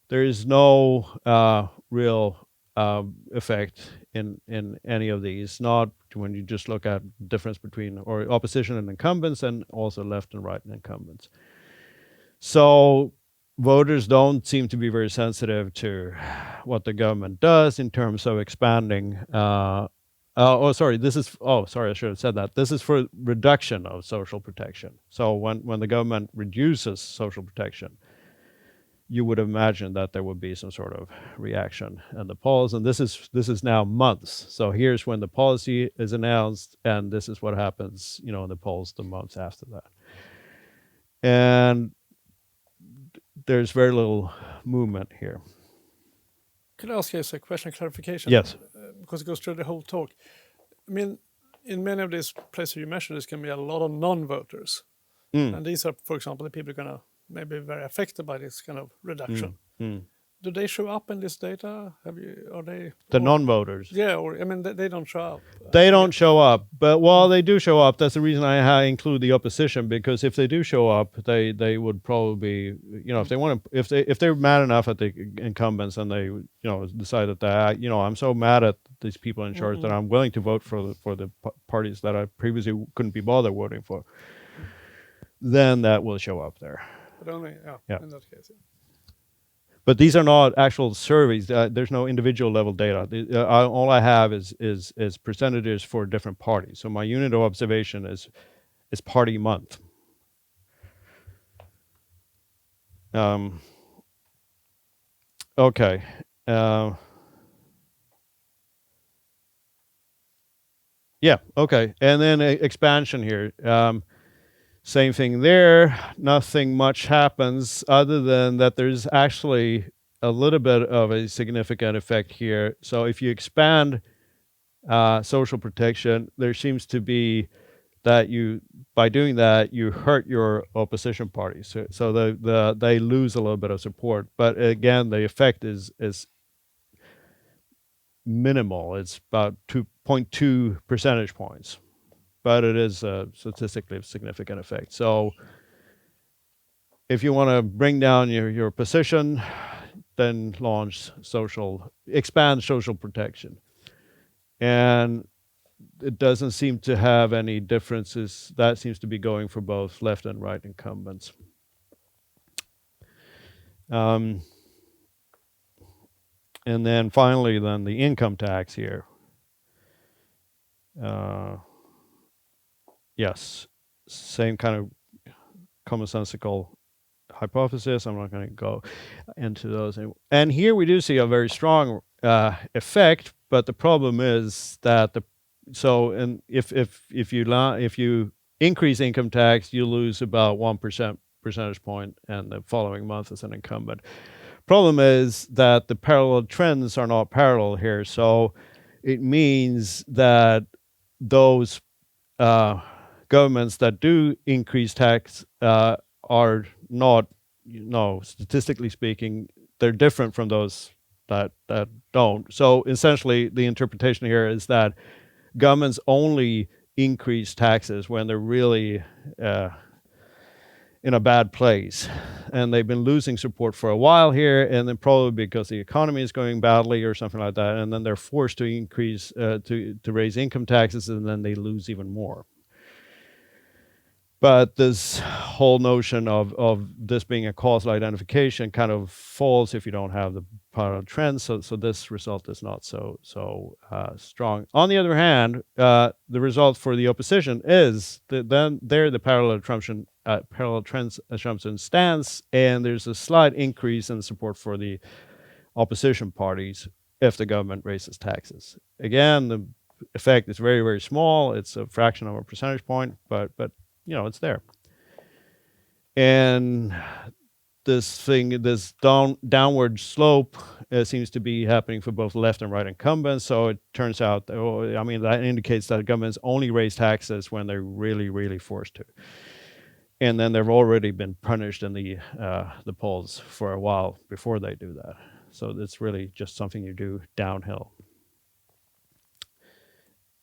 [SPEAKER 2] There is no real effect in any of these, not when you just look at difference between or opposition and incumbents, and also left and right incumbents. So voters don't seem to be very sensitive to what the government does in terms of expanding. I should have said that. This is for reduction of social protection. So when the government reduces social protection, you would imagine that there would be some sort of reaction in the polls. And this is now months. So here's when the policy is announced, and this is what happens, in the polls the months after that. And there's very little movement here.
[SPEAKER 1] Could I ask you a question, clarification?
[SPEAKER 2] Yes.
[SPEAKER 1] Because it goes through the whole talk. I mean, in many of these places you mentioned, there's going to be a lot of non-voters. And these are, for example, the people who are going to maybe be very affected by this kind of reduction. Do they show up in this data? Are they
[SPEAKER 2] the non-voters?
[SPEAKER 1] Yeah, or I mean, they don't show up.
[SPEAKER 2] They don't show up, but while they do show up, that's the reason I include the opposition, because if they do show up, they would probably, if they want to, if they're mad enough at the incumbents and they, decide that I'm so mad at these people in charge that I'm willing to vote for the parties that I previously couldn't be bothered voting for, then that will show up there.
[SPEAKER 1] But only, in that case. Yeah.
[SPEAKER 2] But these are not actual surveys. There's no individual level data. All I have is percentages for different parties. So my unit of observation is party month. Okay. Yeah. Okay. And then expansion here. Same thing there. Nothing much happens other than that there's actually a little bit of a significant effect here. So if you expand social protection, there seems to be that by doing that, you hurt your opposition parties. So they lose a little bit of support. But again, the effect is minimal. It's about 2.2 percentage points. But it is a statistically significant effect. So if you want to bring down your position, then expand social protection. And it doesn't seem to have any differences. That seems to be going for both left and right incumbents. And then finally, the income tax here. Yes, same kind of commonsensical hypothesis. I'm not going to go into those. And here we do see a very strong effect, but the problem is that if you increase income tax, you lose about 1% percentage point, and the following month as an incumbent. Problem is that the parallel trends are not parallel here, so it means that those governments that do increase tax are not, statistically speaking, they're different from those that don't. So essentially, the interpretation here is that governments only increase taxes when they're really in a bad place, and they've been losing support for a while here, and then probably because the economy is going badly or something like that, and then they're forced to increase to raise income taxes, and then they lose even more. But this whole notion of this being a causal identification kind of falls if you don't have the parallel trends. So this result is not so strong. On the other hand, the result for the opposition is that then there the parallel trends assumption stands, and there's a slight increase in support for the opposition parties if the government raises taxes. Again, the effect is very, very small. It's a fraction of a percentage point, but it's there. And this downward slope seems to be happening for both left and right incumbents. So it turns out, that indicates that governments only raise taxes when they're really, really forced to. And then they've already been punished in the polls for a while before they do that. So it's really just something you do downhill.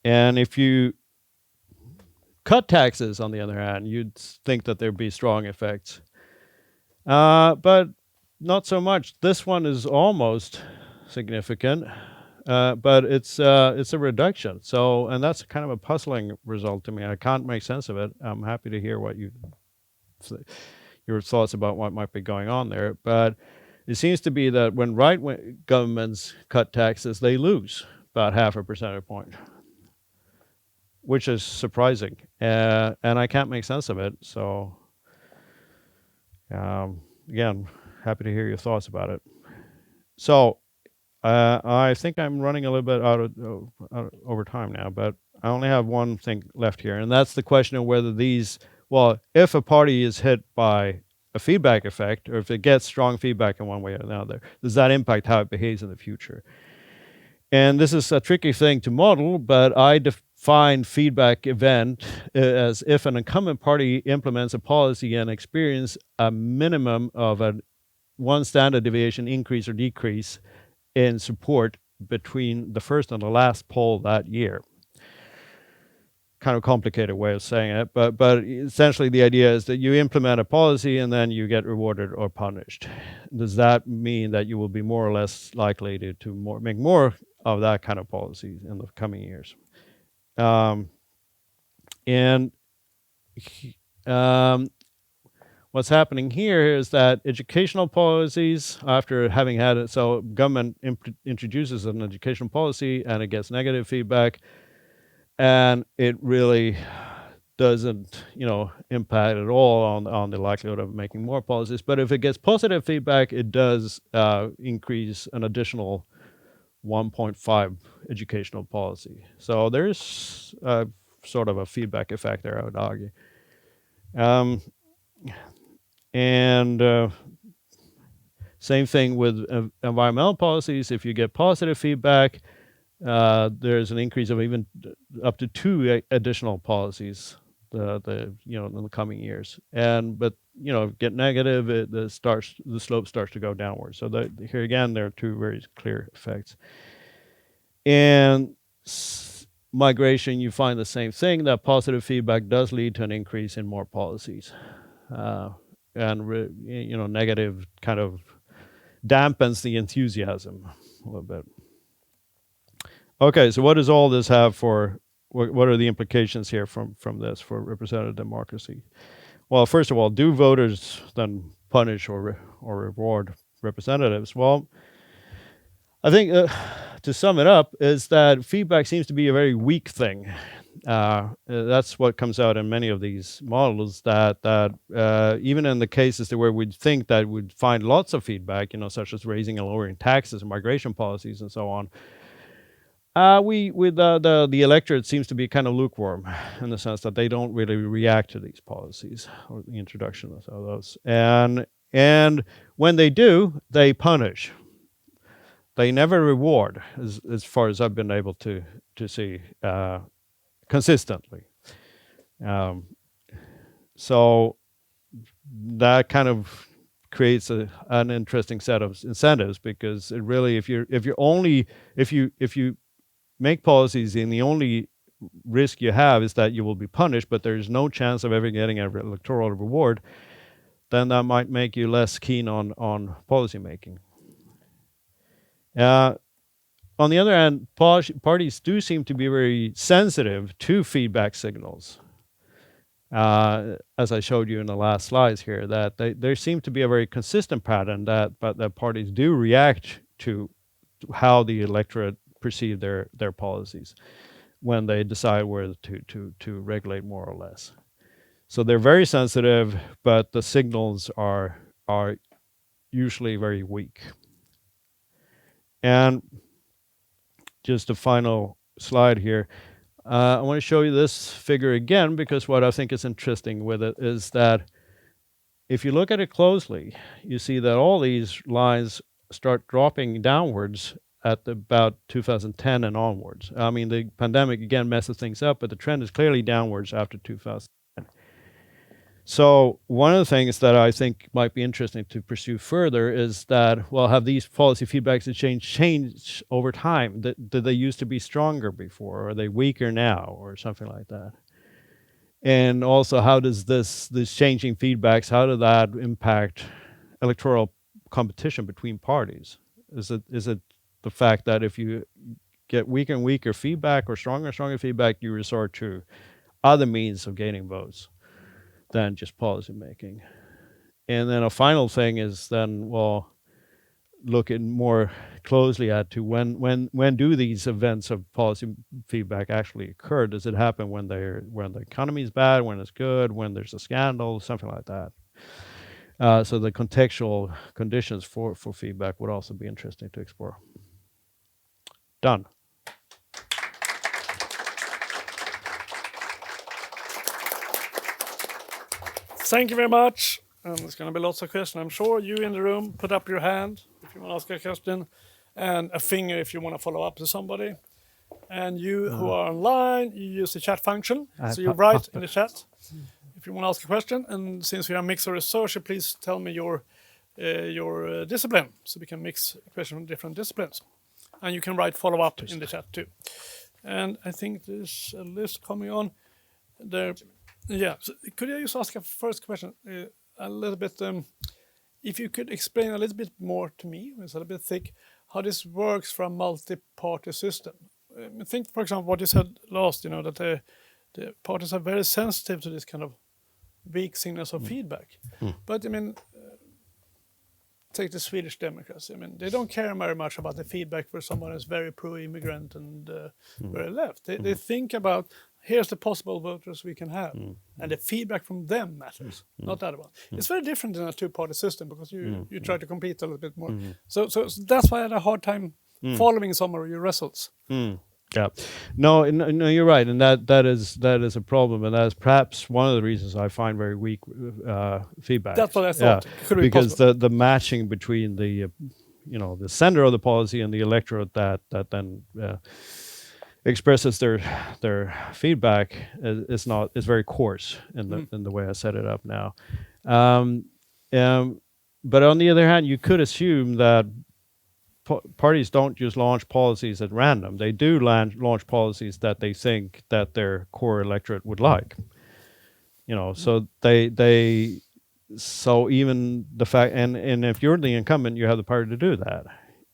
[SPEAKER 2] And if you cut taxes, on the other hand, you'd think that there'd be strong effects. But not so much. This one is almost significant, but it's a reduction. So, and that's kind of a puzzling result to me. I can't make sense of it. I'm happy to hear what your thoughts about what might be going on there. But it seems to be that when right-wing governments cut taxes, they lose about 0.5 percentage point, which is surprising. And I can't make sense of it. So, again, happy to hear your thoughts about it. So, I think I'm running a little bit out over time now, but I only have one thing left here, and that's the question of whether if a party is hit by a feedback effect, or if it gets strong feedback in one way or another, does that impact how it behaves in the future? And this is a tricky thing to model, but I define feedback event as if an incumbent party implements a policy and experience a minimum of a 1 standard deviation increase or decrease in support between the first and the last poll that year. Kind of complicated way of saying it, but essentially the idea is that you implement a policy and then you get rewarded or punished. Does that mean that you will be more or less likely to make more of that kind of policy in the coming years? What's happening here is that educational policies, after having had it, so government introduces an educational policy and it gets negative feedback, and it really doesn't, impact at all on the likelihood of making more policies. But if it gets positive feedback, it does increase an additional 1.5 educational policy. So there's sort of a feedback effect there, I would argue. Same thing with environmental policies. If you get positive feedback, there's an increase of even up to 2 additional policies in the coming years. But get negative, the slope starts to go downward. So here again, there are 2 very clear effects. And migration, you find the same thing. That positive feedback does lead to an increase in more policies. Negative kind of dampens the enthusiasm a little bit. Okay, so what does all this have for, what are the implications here from this for representative democracy? Well, first of all, do voters then punish or reward representatives? Well, I think to sum it up is that feedback seems to be a very weak thing. That's what comes out in many of these models, that even in the cases where we'd think that we'd find lots of feedback, such as raising and lowering taxes and migration policies and so on, the electorate seems to be kind of lukewarm in the sense that they don't really react to these policies or the introduction of those. And when they do, they punish. They never reward, as far as I've been able to see consistently. So that kind of creates an interesting set of incentives, because it really, if you make policies and the only risk you have is that you will be punished, but there's no chance of ever getting an electoral reward, then that might make you less keen on policy making. On the other hand, parties do seem to be very sensitive to feedback signals. As I showed you in the last slides here, that there seems to be a very consistent pattern that parties do react to how the electorate perceive their policies when they decide whether to regulate more or less. So they're very sensitive, but the signals are usually very weak. And just a final slide here. I want to show you this figure again, because what I think is interesting with it is that if you look at it closely, you see that all these lines start dropping downwards at about 2010 and onwards. I mean, the pandemic again messes things up, but the trend is clearly downwards after 2010. So one of the things that I think might be interesting to pursue further is that, well, have these policy feedbacks changed over time? Did they used to be stronger before? Or are they weaker now? Or something like that. And also, how does this changing feedbacks, how does that impact electoral competition between parties? Is it the fact that if you get weaker and weaker feedback or stronger and stronger feedback, you resort to other means of gaining votes than just policy making? And then a final thing is then, well, looking more closely at to when do these events of policy feedback actually occur? Does it happen when the economy is bad, when it's good, when there's a scandal, something like that? So the contextual conditions for feedback would also be interesting to explore. Done.
[SPEAKER 1] Thank you very much. And there's going to be lots of questions. I'm sure you in the room, put up your hand if you want to ask a question, and a finger if you want to follow up to somebody. And you who are online, you use the chat function. So you write in the chat if you want to ask a question. And since we are a mix of researcher, please tell me your discipline, so we can mix questions from different disciplines. And you can write follow up in the chat too. And I think there's a list coming on there. Yeah. So could I just ask a first question? A little bit, if you could explain a little bit more to me, it's a little bit thick, how this works for a multi-party system. I think, for example, what you said last, that the parties are very sensitive to this kind of weak signals of feedback. But I mean, take the Swedish Democracy. I mean, they don't care very much about the feedback for someone who's very pro-immigrant and very left. They think about, here's the possible voters we can have. And the feedback from them matters, not the other one. It's very different in a two-party system because you try to compete a little bit more. So that's why I had a hard time following some of your results.
[SPEAKER 2] Yeah, no, you're right, and that is a problem, and that's perhaps one of the reasons I find very weak feedback.
[SPEAKER 1] That's what I thought.
[SPEAKER 2] Yeah,
[SPEAKER 1] Could be
[SPEAKER 2] because
[SPEAKER 1] possible.
[SPEAKER 2] the matching between the the sender of the policy and the electorate that then expresses their feedback is very coarse in the way I set it up now. But on the other hand, you could assume that parties don't just launch policies at random. They do launch policies that they think that their core electorate would like. So so even the fact, and if you're the incumbent, you have the power to do that.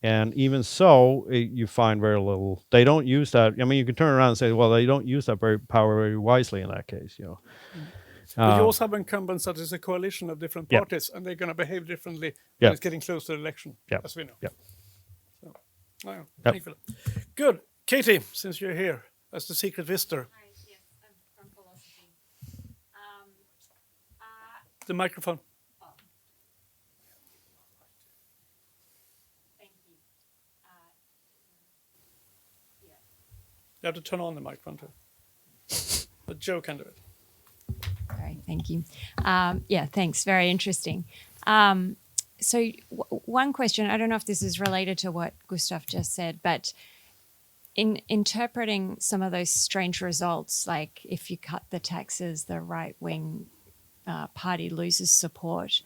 [SPEAKER 2] And even so, you find very little. They don't use that. I mean, you can turn around and say, well, they don't use that power very wisely in that case.
[SPEAKER 1] But you also have incumbents that is a coalition of different parties, and they're going to behave differently when it's getting close to the election, as we know.
[SPEAKER 2] Yeah.
[SPEAKER 1] Thank you. Good. Katie, since you're here as the secret visitor.
[SPEAKER 5] Hi, yes, I'm from philosophy.
[SPEAKER 1] The microphone.
[SPEAKER 5] Thank you.
[SPEAKER 1] You have to turn on the microphone too. But Joe can do it.
[SPEAKER 5] Sorry, thank you. Thanks. Very interesting. So one question, I don't know if this is related to what Gustav just said, but in interpreting some of those strange results, like if you cut the taxes, the right-wing party loses support,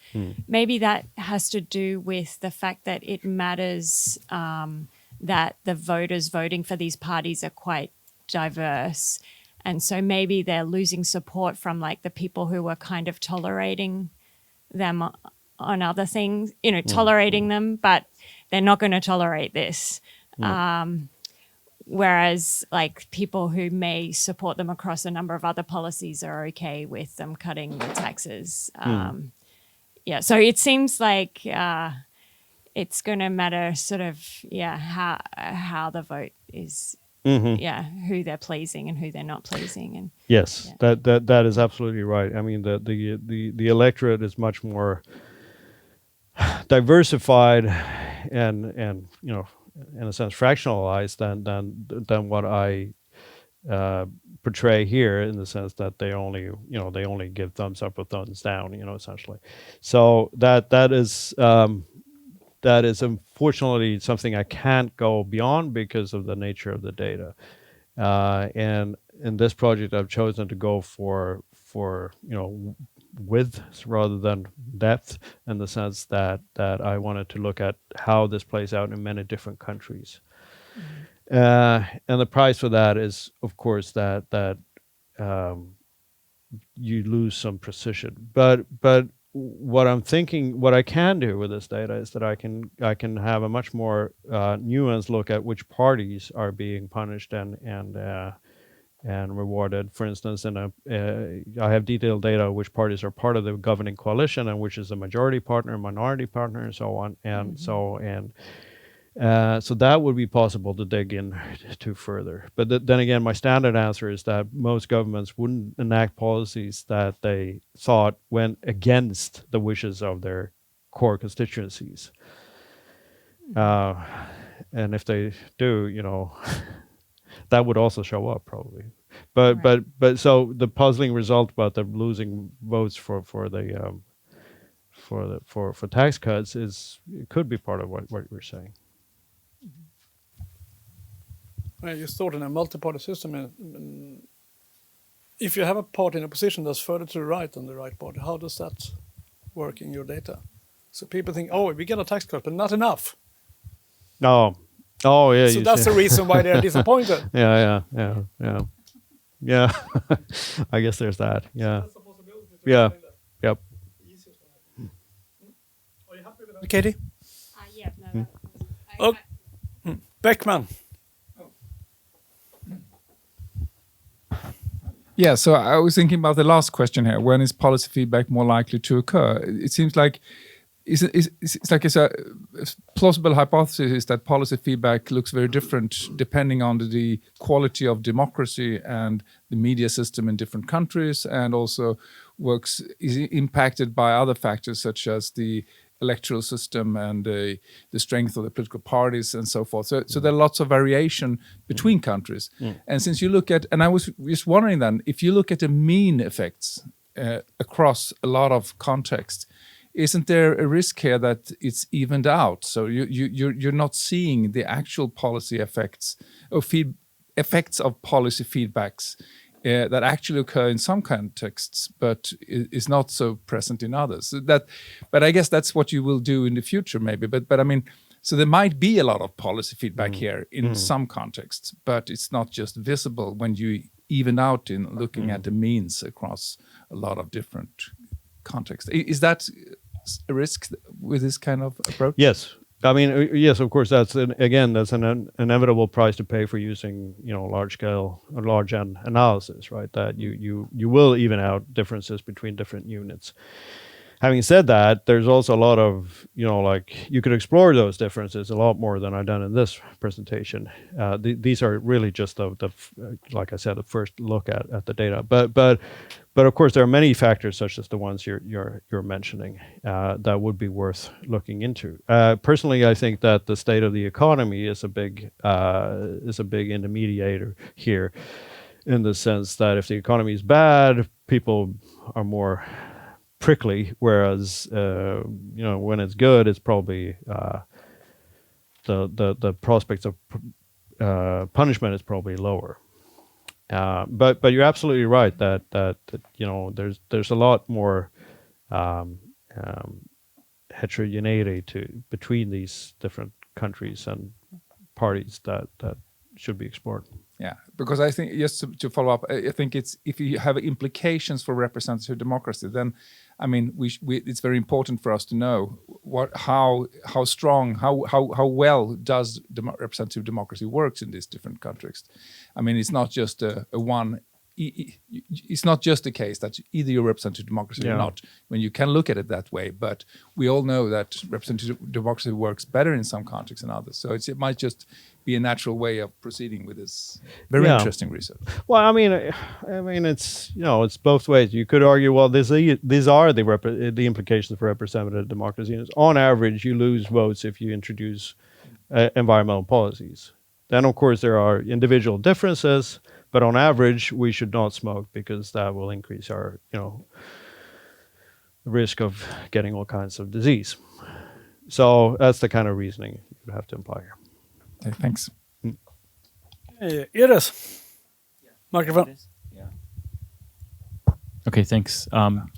[SPEAKER 5] maybe that has to do with the fact that it matters that the voters voting for these parties are quite diverse. And so maybe they're losing support from like the people who were kind of tolerating them on other things, tolerating them, but they're not going to tolerate this. Whereas like people who may support them across a number of other policies are okay with them cutting the taxes. So it seems like it's going to matter sort of, how the vote is, who they're pleasing and who they're not pleasing. And
[SPEAKER 2] yes, that is absolutely right. I mean, the electorate is much more diversified and in a sense fractionalized than what I portray here, in the sense that they only give thumbs up or thumbs down, essentially. So that is unfortunately something I can't go beyond because of the nature of the data. And in this project, I've chosen to go for width rather than depth, in the sense that I wanted to look at how this plays out in many different countries. And the price for that is, of course, that you lose some precision. But what I'm thinking, what I can do with this data is that I can have a much more nuanced look at which parties are being punished and rewarded. For instance, I have detailed data of which parties are part of the governing coalition and which is the majority partner, minority partner, and so on. And so that would be possible to dig in to further. But then again, my standard answer is that most governments wouldn't enact policies that they thought went against the wishes of their core constituencies. And if they do, that would also show up probably. But so the puzzling result about them losing votes for tax cuts it could be part of what we're saying.
[SPEAKER 1] I just thought in a multi-party system, if you have a party in a position that's further to the right than the right party, how does that work in your data? So people think, we get a tax cut, but not enough.
[SPEAKER 2] No. Oh, yeah.
[SPEAKER 1] So that's the reason why they're disappointed.
[SPEAKER 2] Yeah. I guess there's that. Yeah.
[SPEAKER 1] That's a possibility.
[SPEAKER 2] Yeah. Yep.
[SPEAKER 1] Are you happy with that, Katie?
[SPEAKER 5] Yeah. No.
[SPEAKER 1] Oh, Beckman.
[SPEAKER 4] Yeah, so I was thinking about the last question here. When is policy feedback more likely to occur? It seems like it's a plausible hypothesis is that policy feedback looks very different depending on the quality of democracy and the media system in different countries, and also is impacted by other factors such as the electoral system and the strength of the political parties and so forth. So there are lots of variation between countries. And since you look at, and I was just wondering then, if you look at the mean effects across a lot of contexts, isn't there a risk here that it's evened out? So you're not seeing the actual policy effects or effects of policy feedbacks that actually occur in some contexts, but is not so present in others. But I guess that's what you will do in the future, maybe. But I mean, so there might be a lot of policy feedback here in some contexts, but it's not just visible when you even out in looking at the means across a lot of different contexts. Is that a risk with this kind of approach?
[SPEAKER 2] Yes. I mean, yes, of course, that's an inevitable price to pay for using, large end analysis, right? That you will even out differences between different units. Having said that, there's also a lot of, you could explore those differences a lot more than I've done in this presentation. These are really just like I said, the first look at the data. But of course, there are many factors such as the ones you're mentioning that would be worth looking into. Personally, I think that the state of the economy is a big intermediator here, in the sense that if the economy is bad, people are more prickly, whereas when it's good, it's probably the prospects of punishment is probably lower. But you're absolutely right that there's a lot more heterogeneity between these different countries and parties that should be explored.
[SPEAKER 4] Yeah, because I think, just to follow up, I think it's, if you have implications for representative democracy, then I mean, it's very important for us to know how strong, how well does representative democracy works in these different countries. I mean, it's not just it's not just the case that either you're representative democracy or not, when you can look at it that way. But we all know that representative democracy works better in some contexts than others. So it might just be a natural way of proceeding with this very interesting research.
[SPEAKER 2] Well, I mean, it's it's both ways. You could argue, well, these are the implications for representative democracy. On average, you lose votes if you introduce environmental policies. Then, of course, there are individual differences. But on average, we should not smoke because that will increase our, risk of getting all kinds of disease. So that's the kind of reasoning you would have to imply here.
[SPEAKER 4] Okay, thanks.
[SPEAKER 1] Iris, microphone.
[SPEAKER 6] Yeah. Okay, thanks.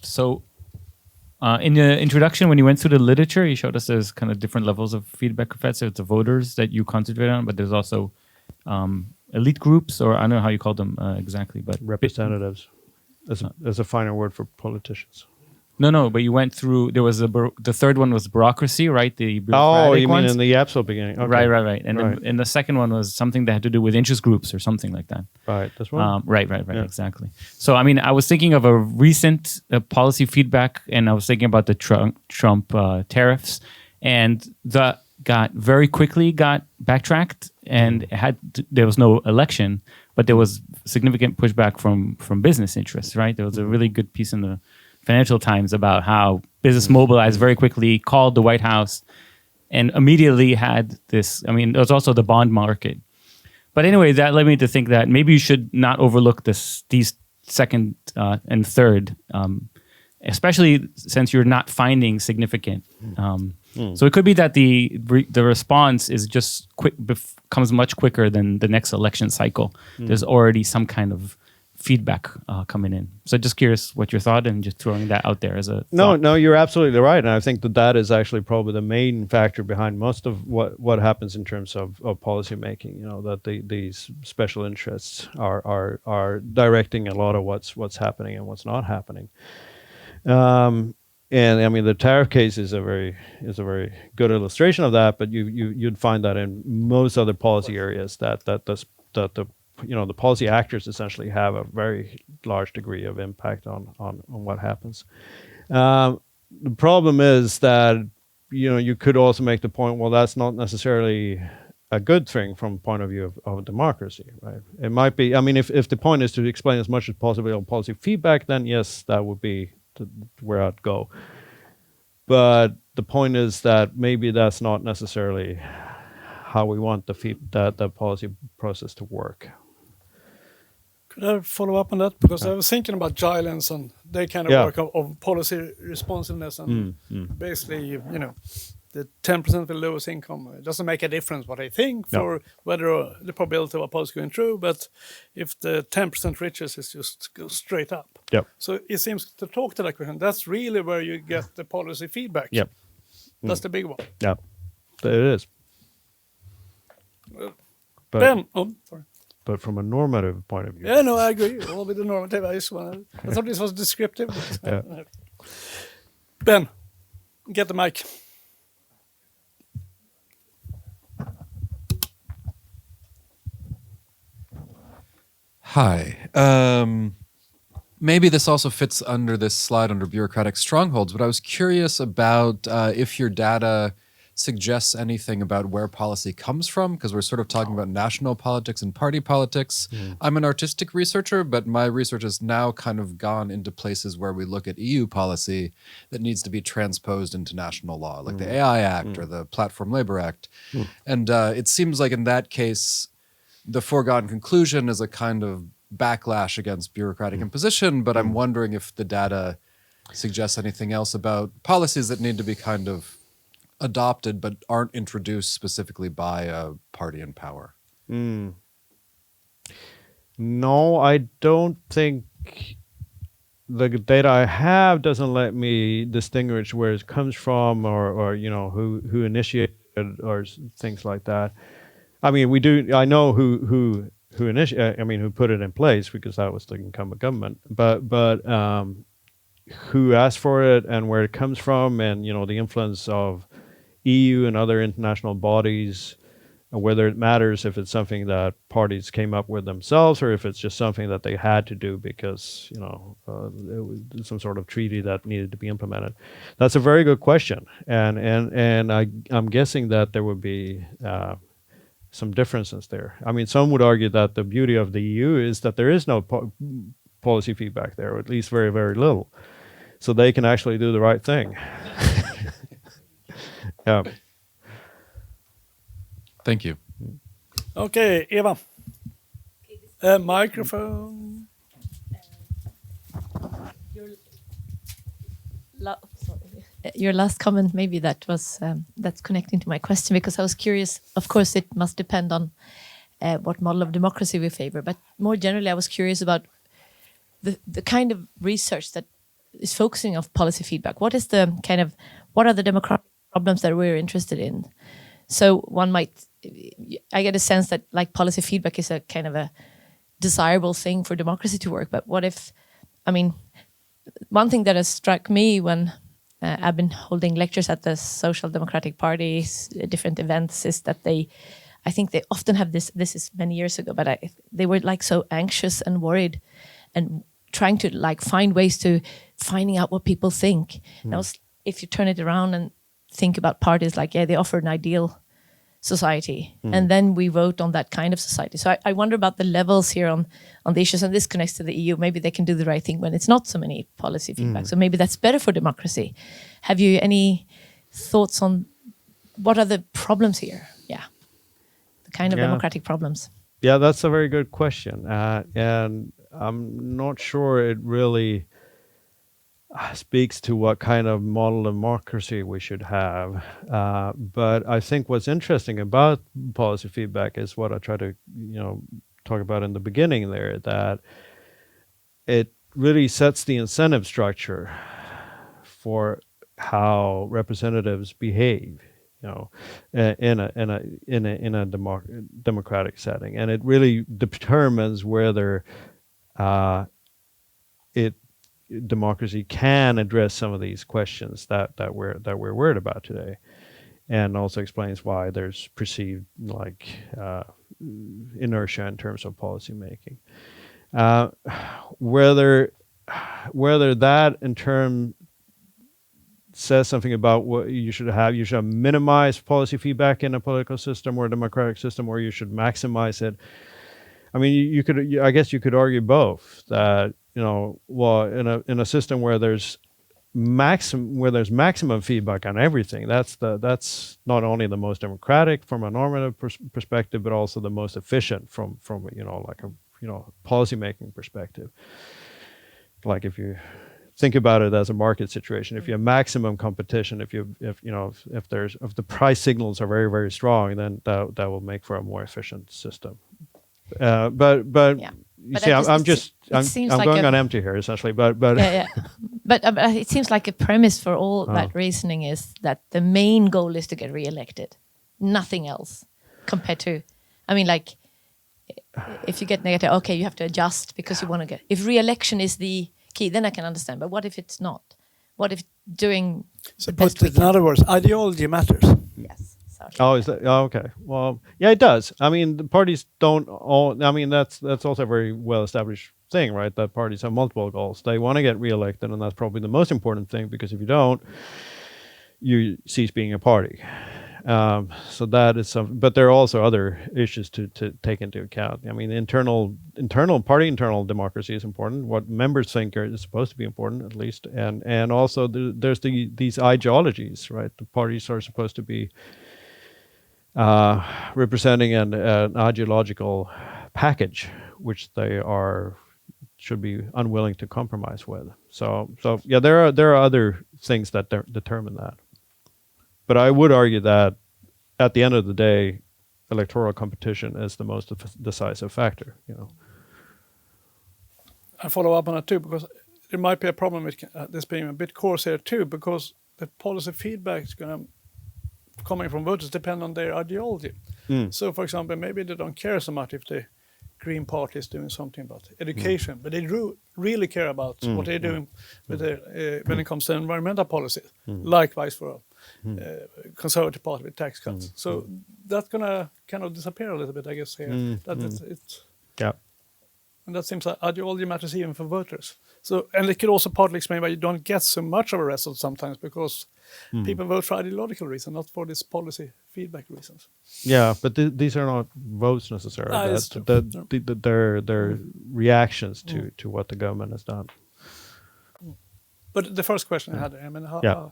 [SPEAKER 6] So in the introduction, when you went through the literature, you showed us there's kind of different levels of feedback effects. So it's the voters that you concentrate on, but there's also elite groups, or I don't know how you call them exactly, but
[SPEAKER 2] representatives. as a final word for politicians.
[SPEAKER 6] No, but you went through. There was the third one was bureaucracy, right? The
[SPEAKER 2] Oh,
[SPEAKER 6] bureaucratic
[SPEAKER 2] you mean
[SPEAKER 6] ones.
[SPEAKER 2] in the absolute beginning? Okay.
[SPEAKER 6] Right. And the second one was something that had to do with interest groups or something like that.
[SPEAKER 2] Right. This one.
[SPEAKER 6] Right.
[SPEAKER 2] Yeah.
[SPEAKER 6] Exactly. So, I mean, I was thinking of a recent policy feedback, and I was thinking about the Trump tariffs, and that very quickly got backtracked, and there was no election, but there was significant pushback from business interests. Right. There was a really good piece in the Financial Times about how business mobilized very quickly, called the White House, and immediately had this. I mean, there was also the bond market. But anyway, that led me to think that maybe you should not overlook these second and third, especially since you're not finding significant. So it could be that the response is just comes much quicker than the next election cycle. There's already some kind of feedback coming in. So just curious what your thought, and just throwing that out there as a thought.
[SPEAKER 2] No, you're absolutely right, and I think that is actually probably the main factor behind most of what happens in terms of policy making. You know, that these special interests are directing a lot of what's happening and what's not happening. And I mean, the tariff case is a very good illustration of that. But you'd find that in most other policy areas that the policy actors essentially have a very large degree of impact on what happens. The problem is that you could also make the point, well, that's not necessarily a good thing from the point of view of democracy, right? It might be. I mean, if the point is to explain as much as possible on policy feedback, then yes, that would be where I'd go. But the point is that maybe that's not necessarily how we want the policy process to work.
[SPEAKER 1] Could I follow up on that? Because I was thinking about Gilens and they kind of work of policy responsiveness, and basically, the 10% of the lowest income, it doesn't make a difference what they think for whether the probability of a policy going through, but if the 10% richest is just go straight up.
[SPEAKER 2] Yep.
[SPEAKER 1] So it seems to talk to that question. That's really where you get the policy feedback.
[SPEAKER 2] Yep.
[SPEAKER 1] That's the big one.
[SPEAKER 2] Yeah, it is.
[SPEAKER 1] Ben, sorry.
[SPEAKER 2] But from a normative point of view.
[SPEAKER 1] Yeah, no, I agree. All with the normative. I thought this was descriptive.
[SPEAKER 2] Yeah.
[SPEAKER 1] Ben, get the mic.
[SPEAKER 7] Hi. Maybe this also fits under this slide under bureaucratic strongholds, but I was curious about if your data suggests anything about where policy comes from, because we're sort of talking about national politics and party politics. I'm an artistic researcher, but my research has now kind of gone into places where we look at EU policy that needs to be transposed into national law, like the AI Act or the Platform Labor Act. And it seems like in that case, the foregone conclusion is a kind of backlash against bureaucratic imposition, but I'm wondering if the data suggests anything else about policies that need to be kind of adopted but aren't introduced specifically by a party in power.
[SPEAKER 2] No, I don't think the data I have doesn't let me distinguish where it comes from or who initiated or things like that. I mean, we do. I know who initiated. I mean, who put it in place, because that was the incumbent government. But who asked for it and where it comes from, and the influence of EU and other international bodies, whether it matters if it's something that parties came up with themselves or if it's just something that they had to do because it was some sort of treaty that needed to be implemented. That's a very good question, and I'm guessing that there would be some differences there. I mean, some would argue that the beauty of the EU is that there is no policy feedback there, or at least very, very little. So they can actually do the right thing. Yeah.
[SPEAKER 7] Thank you.
[SPEAKER 1] Okay, Eva. Microphone.
[SPEAKER 8] Your last comment, maybe that was that's connecting to my question, because I was curious. Of course, it must depend on what model of democracy we favor, but more generally, I was curious about the kind of research that is focusing on policy feedback. What are the democratic problems that we're interested in? So I get a sense that like policy feedback is a kind of a desirable thing for democracy to work, but what if I mean, one thing that has struck me when I've been holding lectures at the social democratic parties, different events, is that I think they often have this is many years ago, but they were like so anxious and worried and trying to like find ways to finding out what people think. Now, if you turn it around and think about parties, like, yeah, they offer an ideal society, and then we vote on that kind of society. So I wonder about the levels here on the issues, and this connects to the EU. Maybe they can do the right thing when it's not so many policy feedback. So maybe that's better for democracy. Have you any thoughts on what are the problems here? Yeah, the kind of democratic problems.
[SPEAKER 2] Yeah, that's a very good question, and I'm not sure it really speaks to what kind of model democracy we should have. But I think what's interesting about policy feedback is what I try to, talk about in the beginning there, that it really sets the incentive structure for how representatives behave, in a democratic setting, and it really determines whether democracy can address some of these questions that we're worried about today, and also explains why there's perceived inertia in terms of policy making. Whether that in turn says something about what you should have minimize policy feedback in a political system or a democratic system, or you should maximize it. I mean, I guess you could argue both, that in a system where there's maximum feedback on everything, that's not only the most democratic from a normative perspective, but also the most efficient from policy making perspective. Like if you think about it as a market situation, if you have maximum competition, if the price signals are very, very strong, then that will make for a more efficient system. But you see, I'm going on empty here essentially. But
[SPEAKER 8] it seems like a premise for all that reasoning is that the main goal is to get reelected, nothing else. Compared to, if you get negative, okay, you have to adjust because you want to get. If reelection is the key, then I can understand. But what if it's not? What if doing?
[SPEAKER 1] So put it in other words, ideology matters.
[SPEAKER 8] Yes.
[SPEAKER 2] Oh, is that okay? Well, yeah, it does. I mean, the parties don't all. I mean, that's also a very well established thing, right? That parties have multiple goals. They want to get reelected, and that's probably the most important thing, because if you don't, you cease being a party. So that is something. But there are also other issues to take into account. I mean, internal democracy is important. What members think is supposed to be important, at least, and also there's these ideologies, right? The parties are supposed to be representing an ideological package, which they should be unwilling to compromise with. So yeah, there are other things that determine that. But I would argue that at the end of the day, electoral competition is the most decisive factor.
[SPEAKER 1] I follow up on that too, because there might be a problem with this being a bit coarse here too, because the policy feedback is coming from voters depend on their ideology. So, for example, maybe they don't care so much if the Green Party is doing something about education, but they really care about what they're doing with when it comes to environmental policy. Likewise for Conservative Party with tax cuts. So that's going to kind of disappear a little bit, I guess, here. And that seems like ideology matters even for voters. So, and it could also partly explain why you don't get so much of a result sometimes, because people vote for ideological reasons, not for this policy feedback reasons.
[SPEAKER 2] Yeah, but these are not votes necessarily. They're reactions to what the government has done.
[SPEAKER 1] But the first question I had,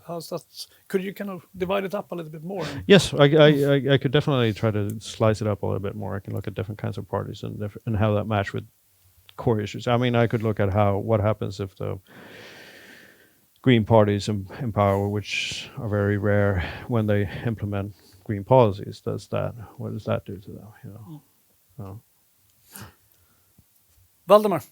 [SPEAKER 1] how's that? Could you kind of divide it up a little bit more?
[SPEAKER 2] Yes, I could definitely try to slice it up a little bit more. I can look at different kinds of parties and how that match with core issues. I mean, I could look at what happens if the Green parties in power, which are very rare, when they implement green policies. What does that do to them?
[SPEAKER 1] Valdemar,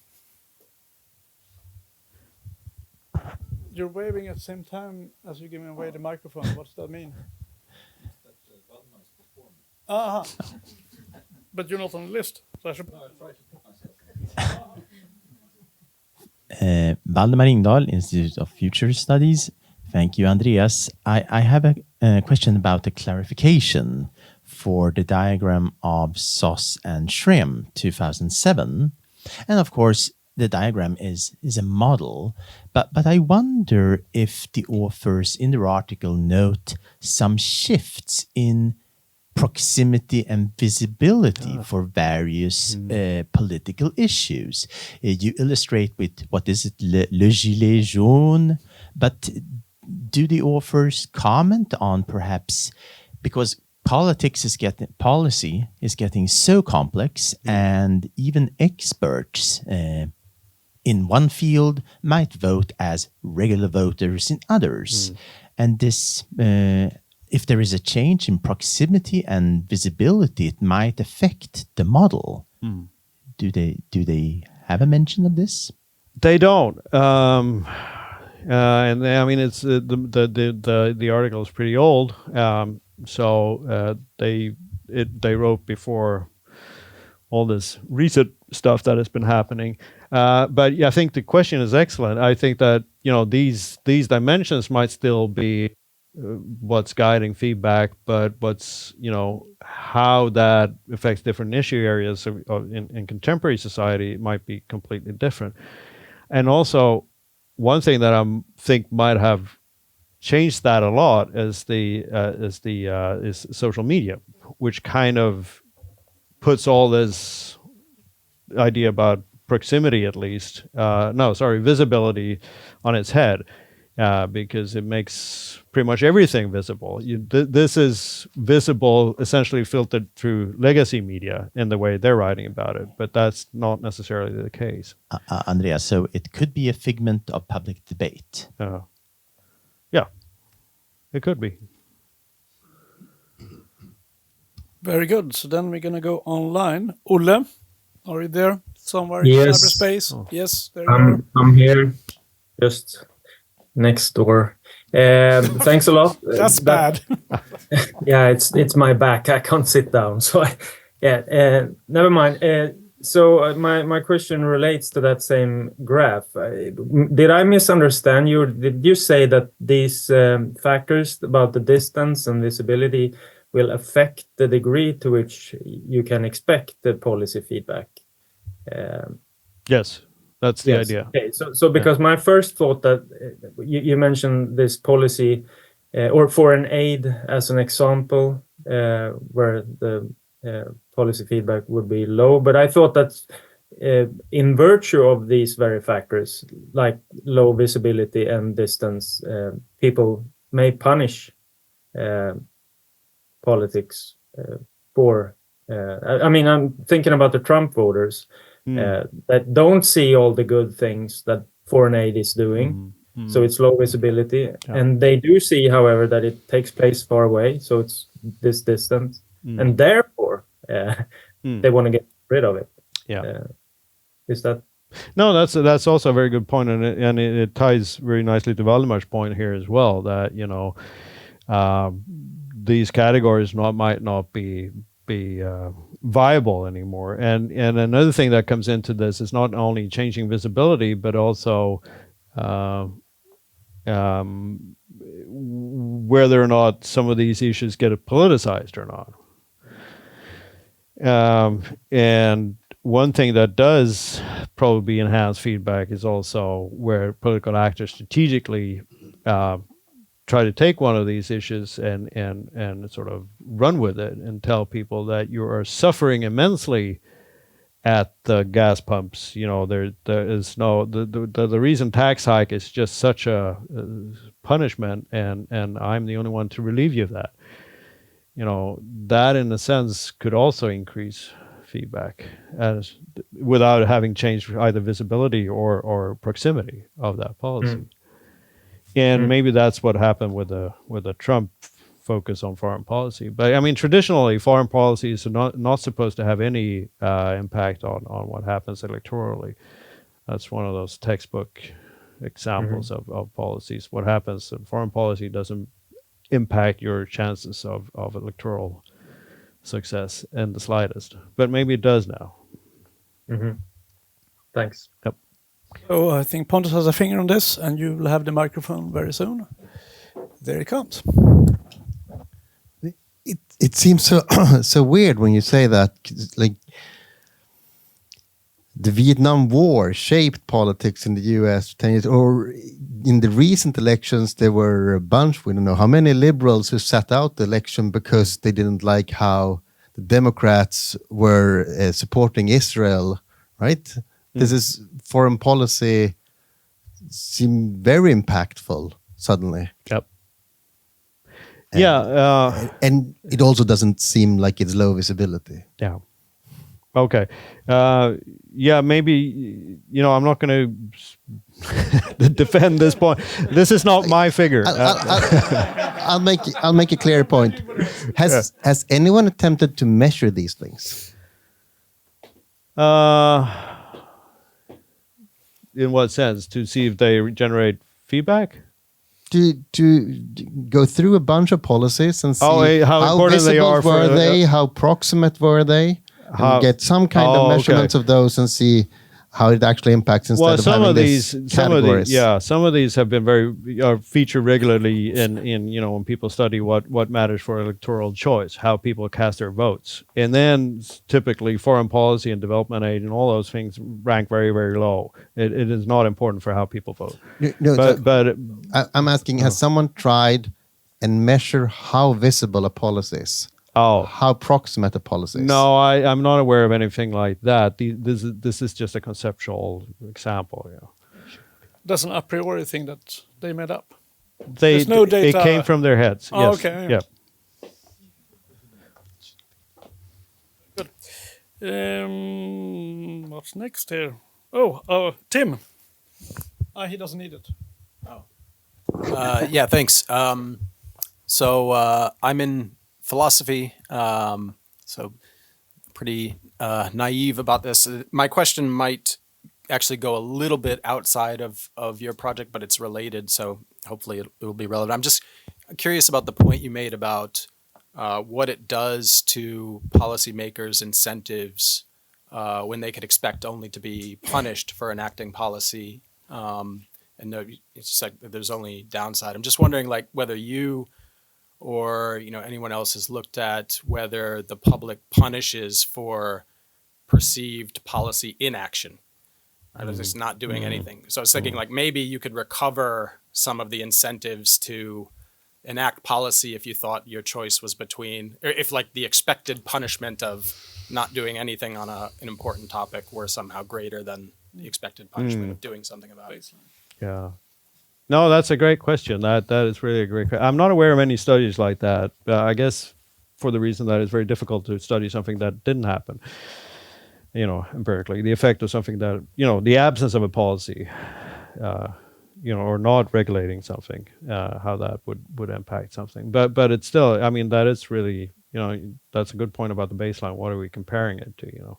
[SPEAKER 1] you're waving at the same time as you're giving away the microphone. What does that mean?
[SPEAKER 9] Valdemar's performing.
[SPEAKER 1] But you're not on the list. So I should...
[SPEAKER 9] No, I tried to put myself.
[SPEAKER 10] Valdemar Ingdahl, Institute of Future Studies. Thank you, Andreas. I have a question about the clarification for the diagram of SOS and Schremm 2007. And of course, the diagram is a model, but I wonder if the authors in their article note some shifts in proximity and visibility for various political issues. You illustrate with, what is it, le gilet jaune, but do the authors comment on perhaps, because policy is getting so complex, and even experts in one field might vote as regular voters in others. And this, if there is a change in proximity and visibility, it might affect the model. Do they have a mention of this?
[SPEAKER 2] They don't. And I mean, it's the article is pretty old. So they wrote before all this recent stuff that has been happening. But yeah, I think the question is excellent. I think that, you know, these dimensions might still be what's guiding feedback, but what's, you know, how that affects different issue areas in contemporary society might be completely different. And also, one thing that I think might have changed that a lot is social media, which kind of puts all this idea about proximity, at least, visibility on its head, because it makes pretty much everything visible. This is visible, essentially filtered through legacy media in the way they're writing about it, but that's not necessarily the case.
[SPEAKER 10] Andreas, so it could be a figment of public debate.
[SPEAKER 2] Yeah, it could be.
[SPEAKER 1] Very good. So then we're going to go online. Olle, are you there somewhere in
[SPEAKER 11] Yes.
[SPEAKER 1] cyberspace? Oh. Yes, there you are.
[SPEAKER 11] I'm here, just next door. Thanks a lot.
[SPEAKER 1] That's bad.
[SPEAKER 11] Yeah, it's my back. I can't sit down. So never mind. So my question relates to that same graph. Did I misunderstand you? Did you say that these factors about the distance and visibility will affect the degree to which you can expect the policy feedback?
[SPEAKER 2] Yes, that's the idea.
[SPEAKER 11] Okay, so because my first thought that you mentioned this policy or foreign aid as an example where the policy feedback would be low, but I thought that in virtue of these very factors, like low visibility and distance, people may punish politics for. I mean, I'm thinking about the Trump voters that don't see all the good things that foreign aid is doing. So it's low visibility, and they do see, however, that it takes place far away, so it's this distance, and therefore they want to get rid of it. Is that?
[SPEAKER 2] No, that's also a very good point, and it ties very nicely to Valdemar's point here as well. That, you know, these categories might not be viable anymore, and another thing that comes into this is not only changing visibility, but also whether or not some of these issues get politicized or not. And one thing that does probably enhance feedback is also where political actors strategically try to take one of these issues and sort of run with it and tell people that you are suffering immensely at the gas pumps. You know, there is no the reason tax hike is just such a punishment, and I'm the only one to relieve you of that. You know, that in a sense could also increase feedback as without having changed either visibility or proximity of that policy. And maybe that's what happened with the Trump focus on foreign policy. But I mean, traditionally, foreign policies are not supposed to have any impact on what happens electorally. That's one of those textbook examples of policies. What happens in foreign policy doesn't impact your chances of electoral success in the slightest. But maybe it does now.
[SPEAKER 11] Thanks.
[SPEAKER 2] Yep.
[SPEAKER 1] Oh, I think Pontus has a finger on this, and you will have the microphone very soon. There it comes.
[SPEAKER 3] It seems so so weird when you say that. 'Cause, like, the Vietnam War shaped politics in the U.S. 10 years, or in the recent elections, there were a bunch. We don't know how many liberals who sat out the election because they didn't like how the Democrats were supporting Israel. Right? This is foreign policy. Seem very impactful suddenly.
[SPEAKER 2] Yep.
[SPEAKER 3] And,
[SPEAKER 2] Yeah.
[SPEAKER 3] and it also doesn't seem like it's low visibility.
[SPEAKER 2] Yeah. Okay. Yeah, maybe, I'm not going to defend this point. This is not my figure.
[SPEAKER 3] I'll make a clear point. Has anyone attempted to measure these things?
[SPEAKER 2] In what sense? To see if they generate feedback?
[SPEAKER 3] To go through a bunch of policies and see
[SPEAKER 2] how important they are
[SPEAKER 3] were
[SPEAKER 2] for
[SPEAKER 3] they, how proximate were they, and get some kind of measurements of those and see how it actually impacts instead of having these categories.
[SPEAKER 2] Some of these have been featured regularly in when people study what matters for electoral choice, how people cast their votes, and then typically foreign policy and development aid and all those things rank very, very low. It is not important for how people vote. But
[SPEAKER 3] I'm asking: has someone tried and measure how visible a policy is? How proximate a policy is?
[SPEAKER 2] No, I'm not aware of anything like that. This is just a conceptual example.
[SPEAKER 1] That's an a priori thing that they made up.
[SPEAKER 2] There's
[SPEAKER 1] no data.
[SPEAKER 2] It came from their heads.
[SPEAKER 1] Oh,
[SPEAKER 2] yes.
[SPEAKER 1] okay.
[SPEAKER 2] Yeah.
[SPEAKER 1] Good. What's next here? Oh, Tim. He doesn't need it.
[SPEAKER 12] Yeah, thanks. So I'm in philosophy, so pretty naive about this. My question might actually go a little bit outside of your project, but it's related, so hopefully it will be relevant. I'm just curious about the point you made about what it does to policymakers' incentives when they could expect only to be punished for enacting policy. And it's like there's only downside. I'm just wondering, like, whether you or anyone else has looked at whether the public punishes for perceived policy inaction, right? Just not doing anything. So I was thinking, like, maybe you could recover some of the incentives to enact policy if you thought your choice was between, or if like the expected punishment of not doing anything on an important topic were somehow greater than the expected punishment of doing something about it.
[SPEAKER 2] Yeah. No, that's a great question. That is really a great question. I'm not aware of any studies like that. I guess for the reason that it's very difficult to study something that didn't happen, empirically. The effect of something that, the absence of a policy, or not regulating something, how that would impact something. But it's still, that is really, that's a good point about the baseline. What are we comparing it to,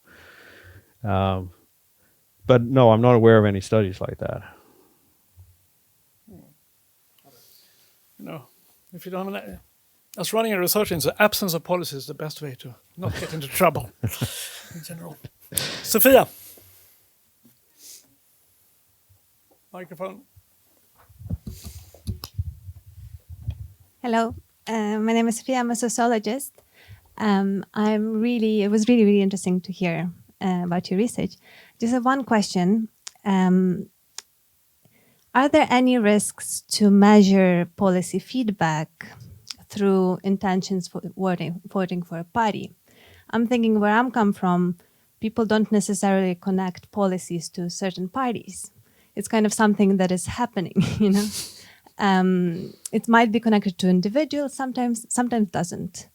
[SPEAKER 2] But no, I'm not aware of any studies like that.
[SPEAKER 1] If you don't have us running a research into the absence of policy is the best way to not get into trouble in general. Sophia. Microphone.
[SPEAKER 13] Hello, my name is Sophia. I'm a sociologist. It was really interesting to hear about your research. Just have one question. Are there any risks to measure policy feedback through intentions for voting for a party? I'm thinking where I'm come from, people don't necessarily connect policies to certain parties. It's kind of something that is happening, It might be connected to individuals, sometimes doesn't.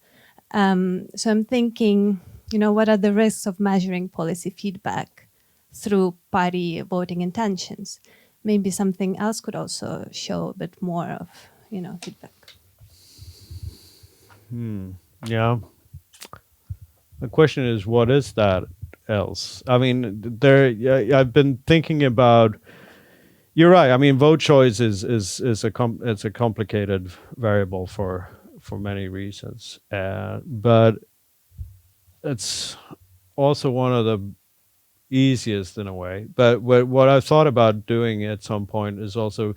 [SPEAKER 13] So I'm thinking, what are the risks of measuring policy feedback through party voting intentions? Maybe something else could also show a bit more of, feedback.
[SPEAKER 2] Yeah. The question is, what is that else? I've been thinking about. You're right. Vote choice is a complicated variable for many reasons, but it's also one of the easiest in a way. But what I've thought about doing at some point is also,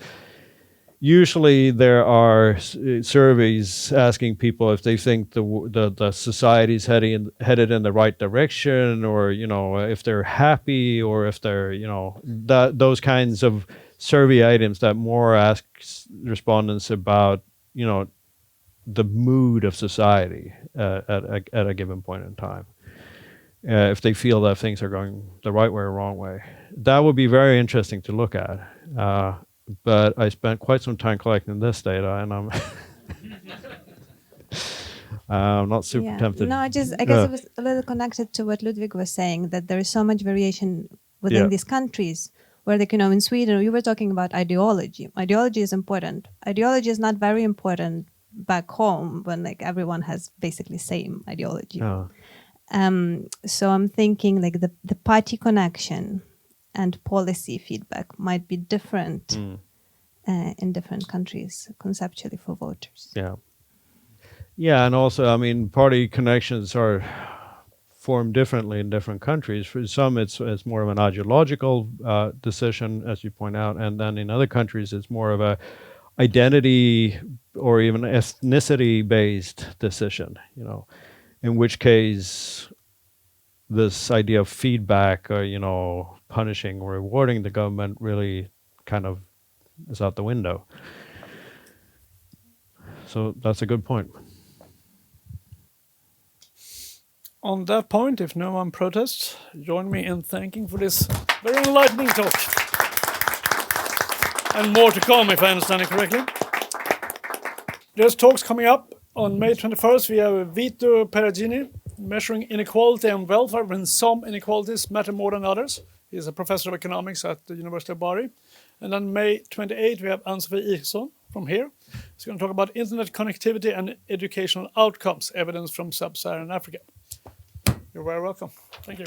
[SPEAKER 2] usually there are surveys asking people if they think the society's headed in the right direction, or if they're happy, or if they're those kinds of survey items that more asks respondents about the mood of society at a given point in time. If they feel that things are going the right way or wrong way, that would be very interesting to look at. But I spent quite some time collecting this data, and I'm not super tempted.
[SPEAKER 13] No, I guess it was a little connected to what Ludwig was saying, that there is so much variation within these countries. Where in Sweden, we were talking about ideology. Ideology is important. Ideology is not very important back home when everyone has basically same ideology.
[SPEAKER 2] Oh.
[SPEAKER 13] So I'm thinking the party connection and policy feedback might be different in different countries conceptually for voters.
[SPEAKER 2] Yeah, and also, party connections are formed differently in different countries. For some, it's more of an ideological decision, as you point out, and then in other countries, it's more of a identity or even ethnicity-based decision. In which case, this idea of feedback or punishing or rewarding the government really kind of is out the window. So that's a good point.
[SPEAKER 1] On that point, if no one protests, join me in thanking for this very enlightening talk. And more to come, if I understand it correctly. There's talks coming up. On May 21st, we have Vito Peragini, measuring inequality and welfare when some inequalities matter more than others. He's a professor of economics at the University of Bari. And then May 28th, we have Ann-Sofie Eriksson from here. She's going to talk about internet connectivity and educational outcomes, evidence from sub-Saharan Africa. You're very welcome. Thank you.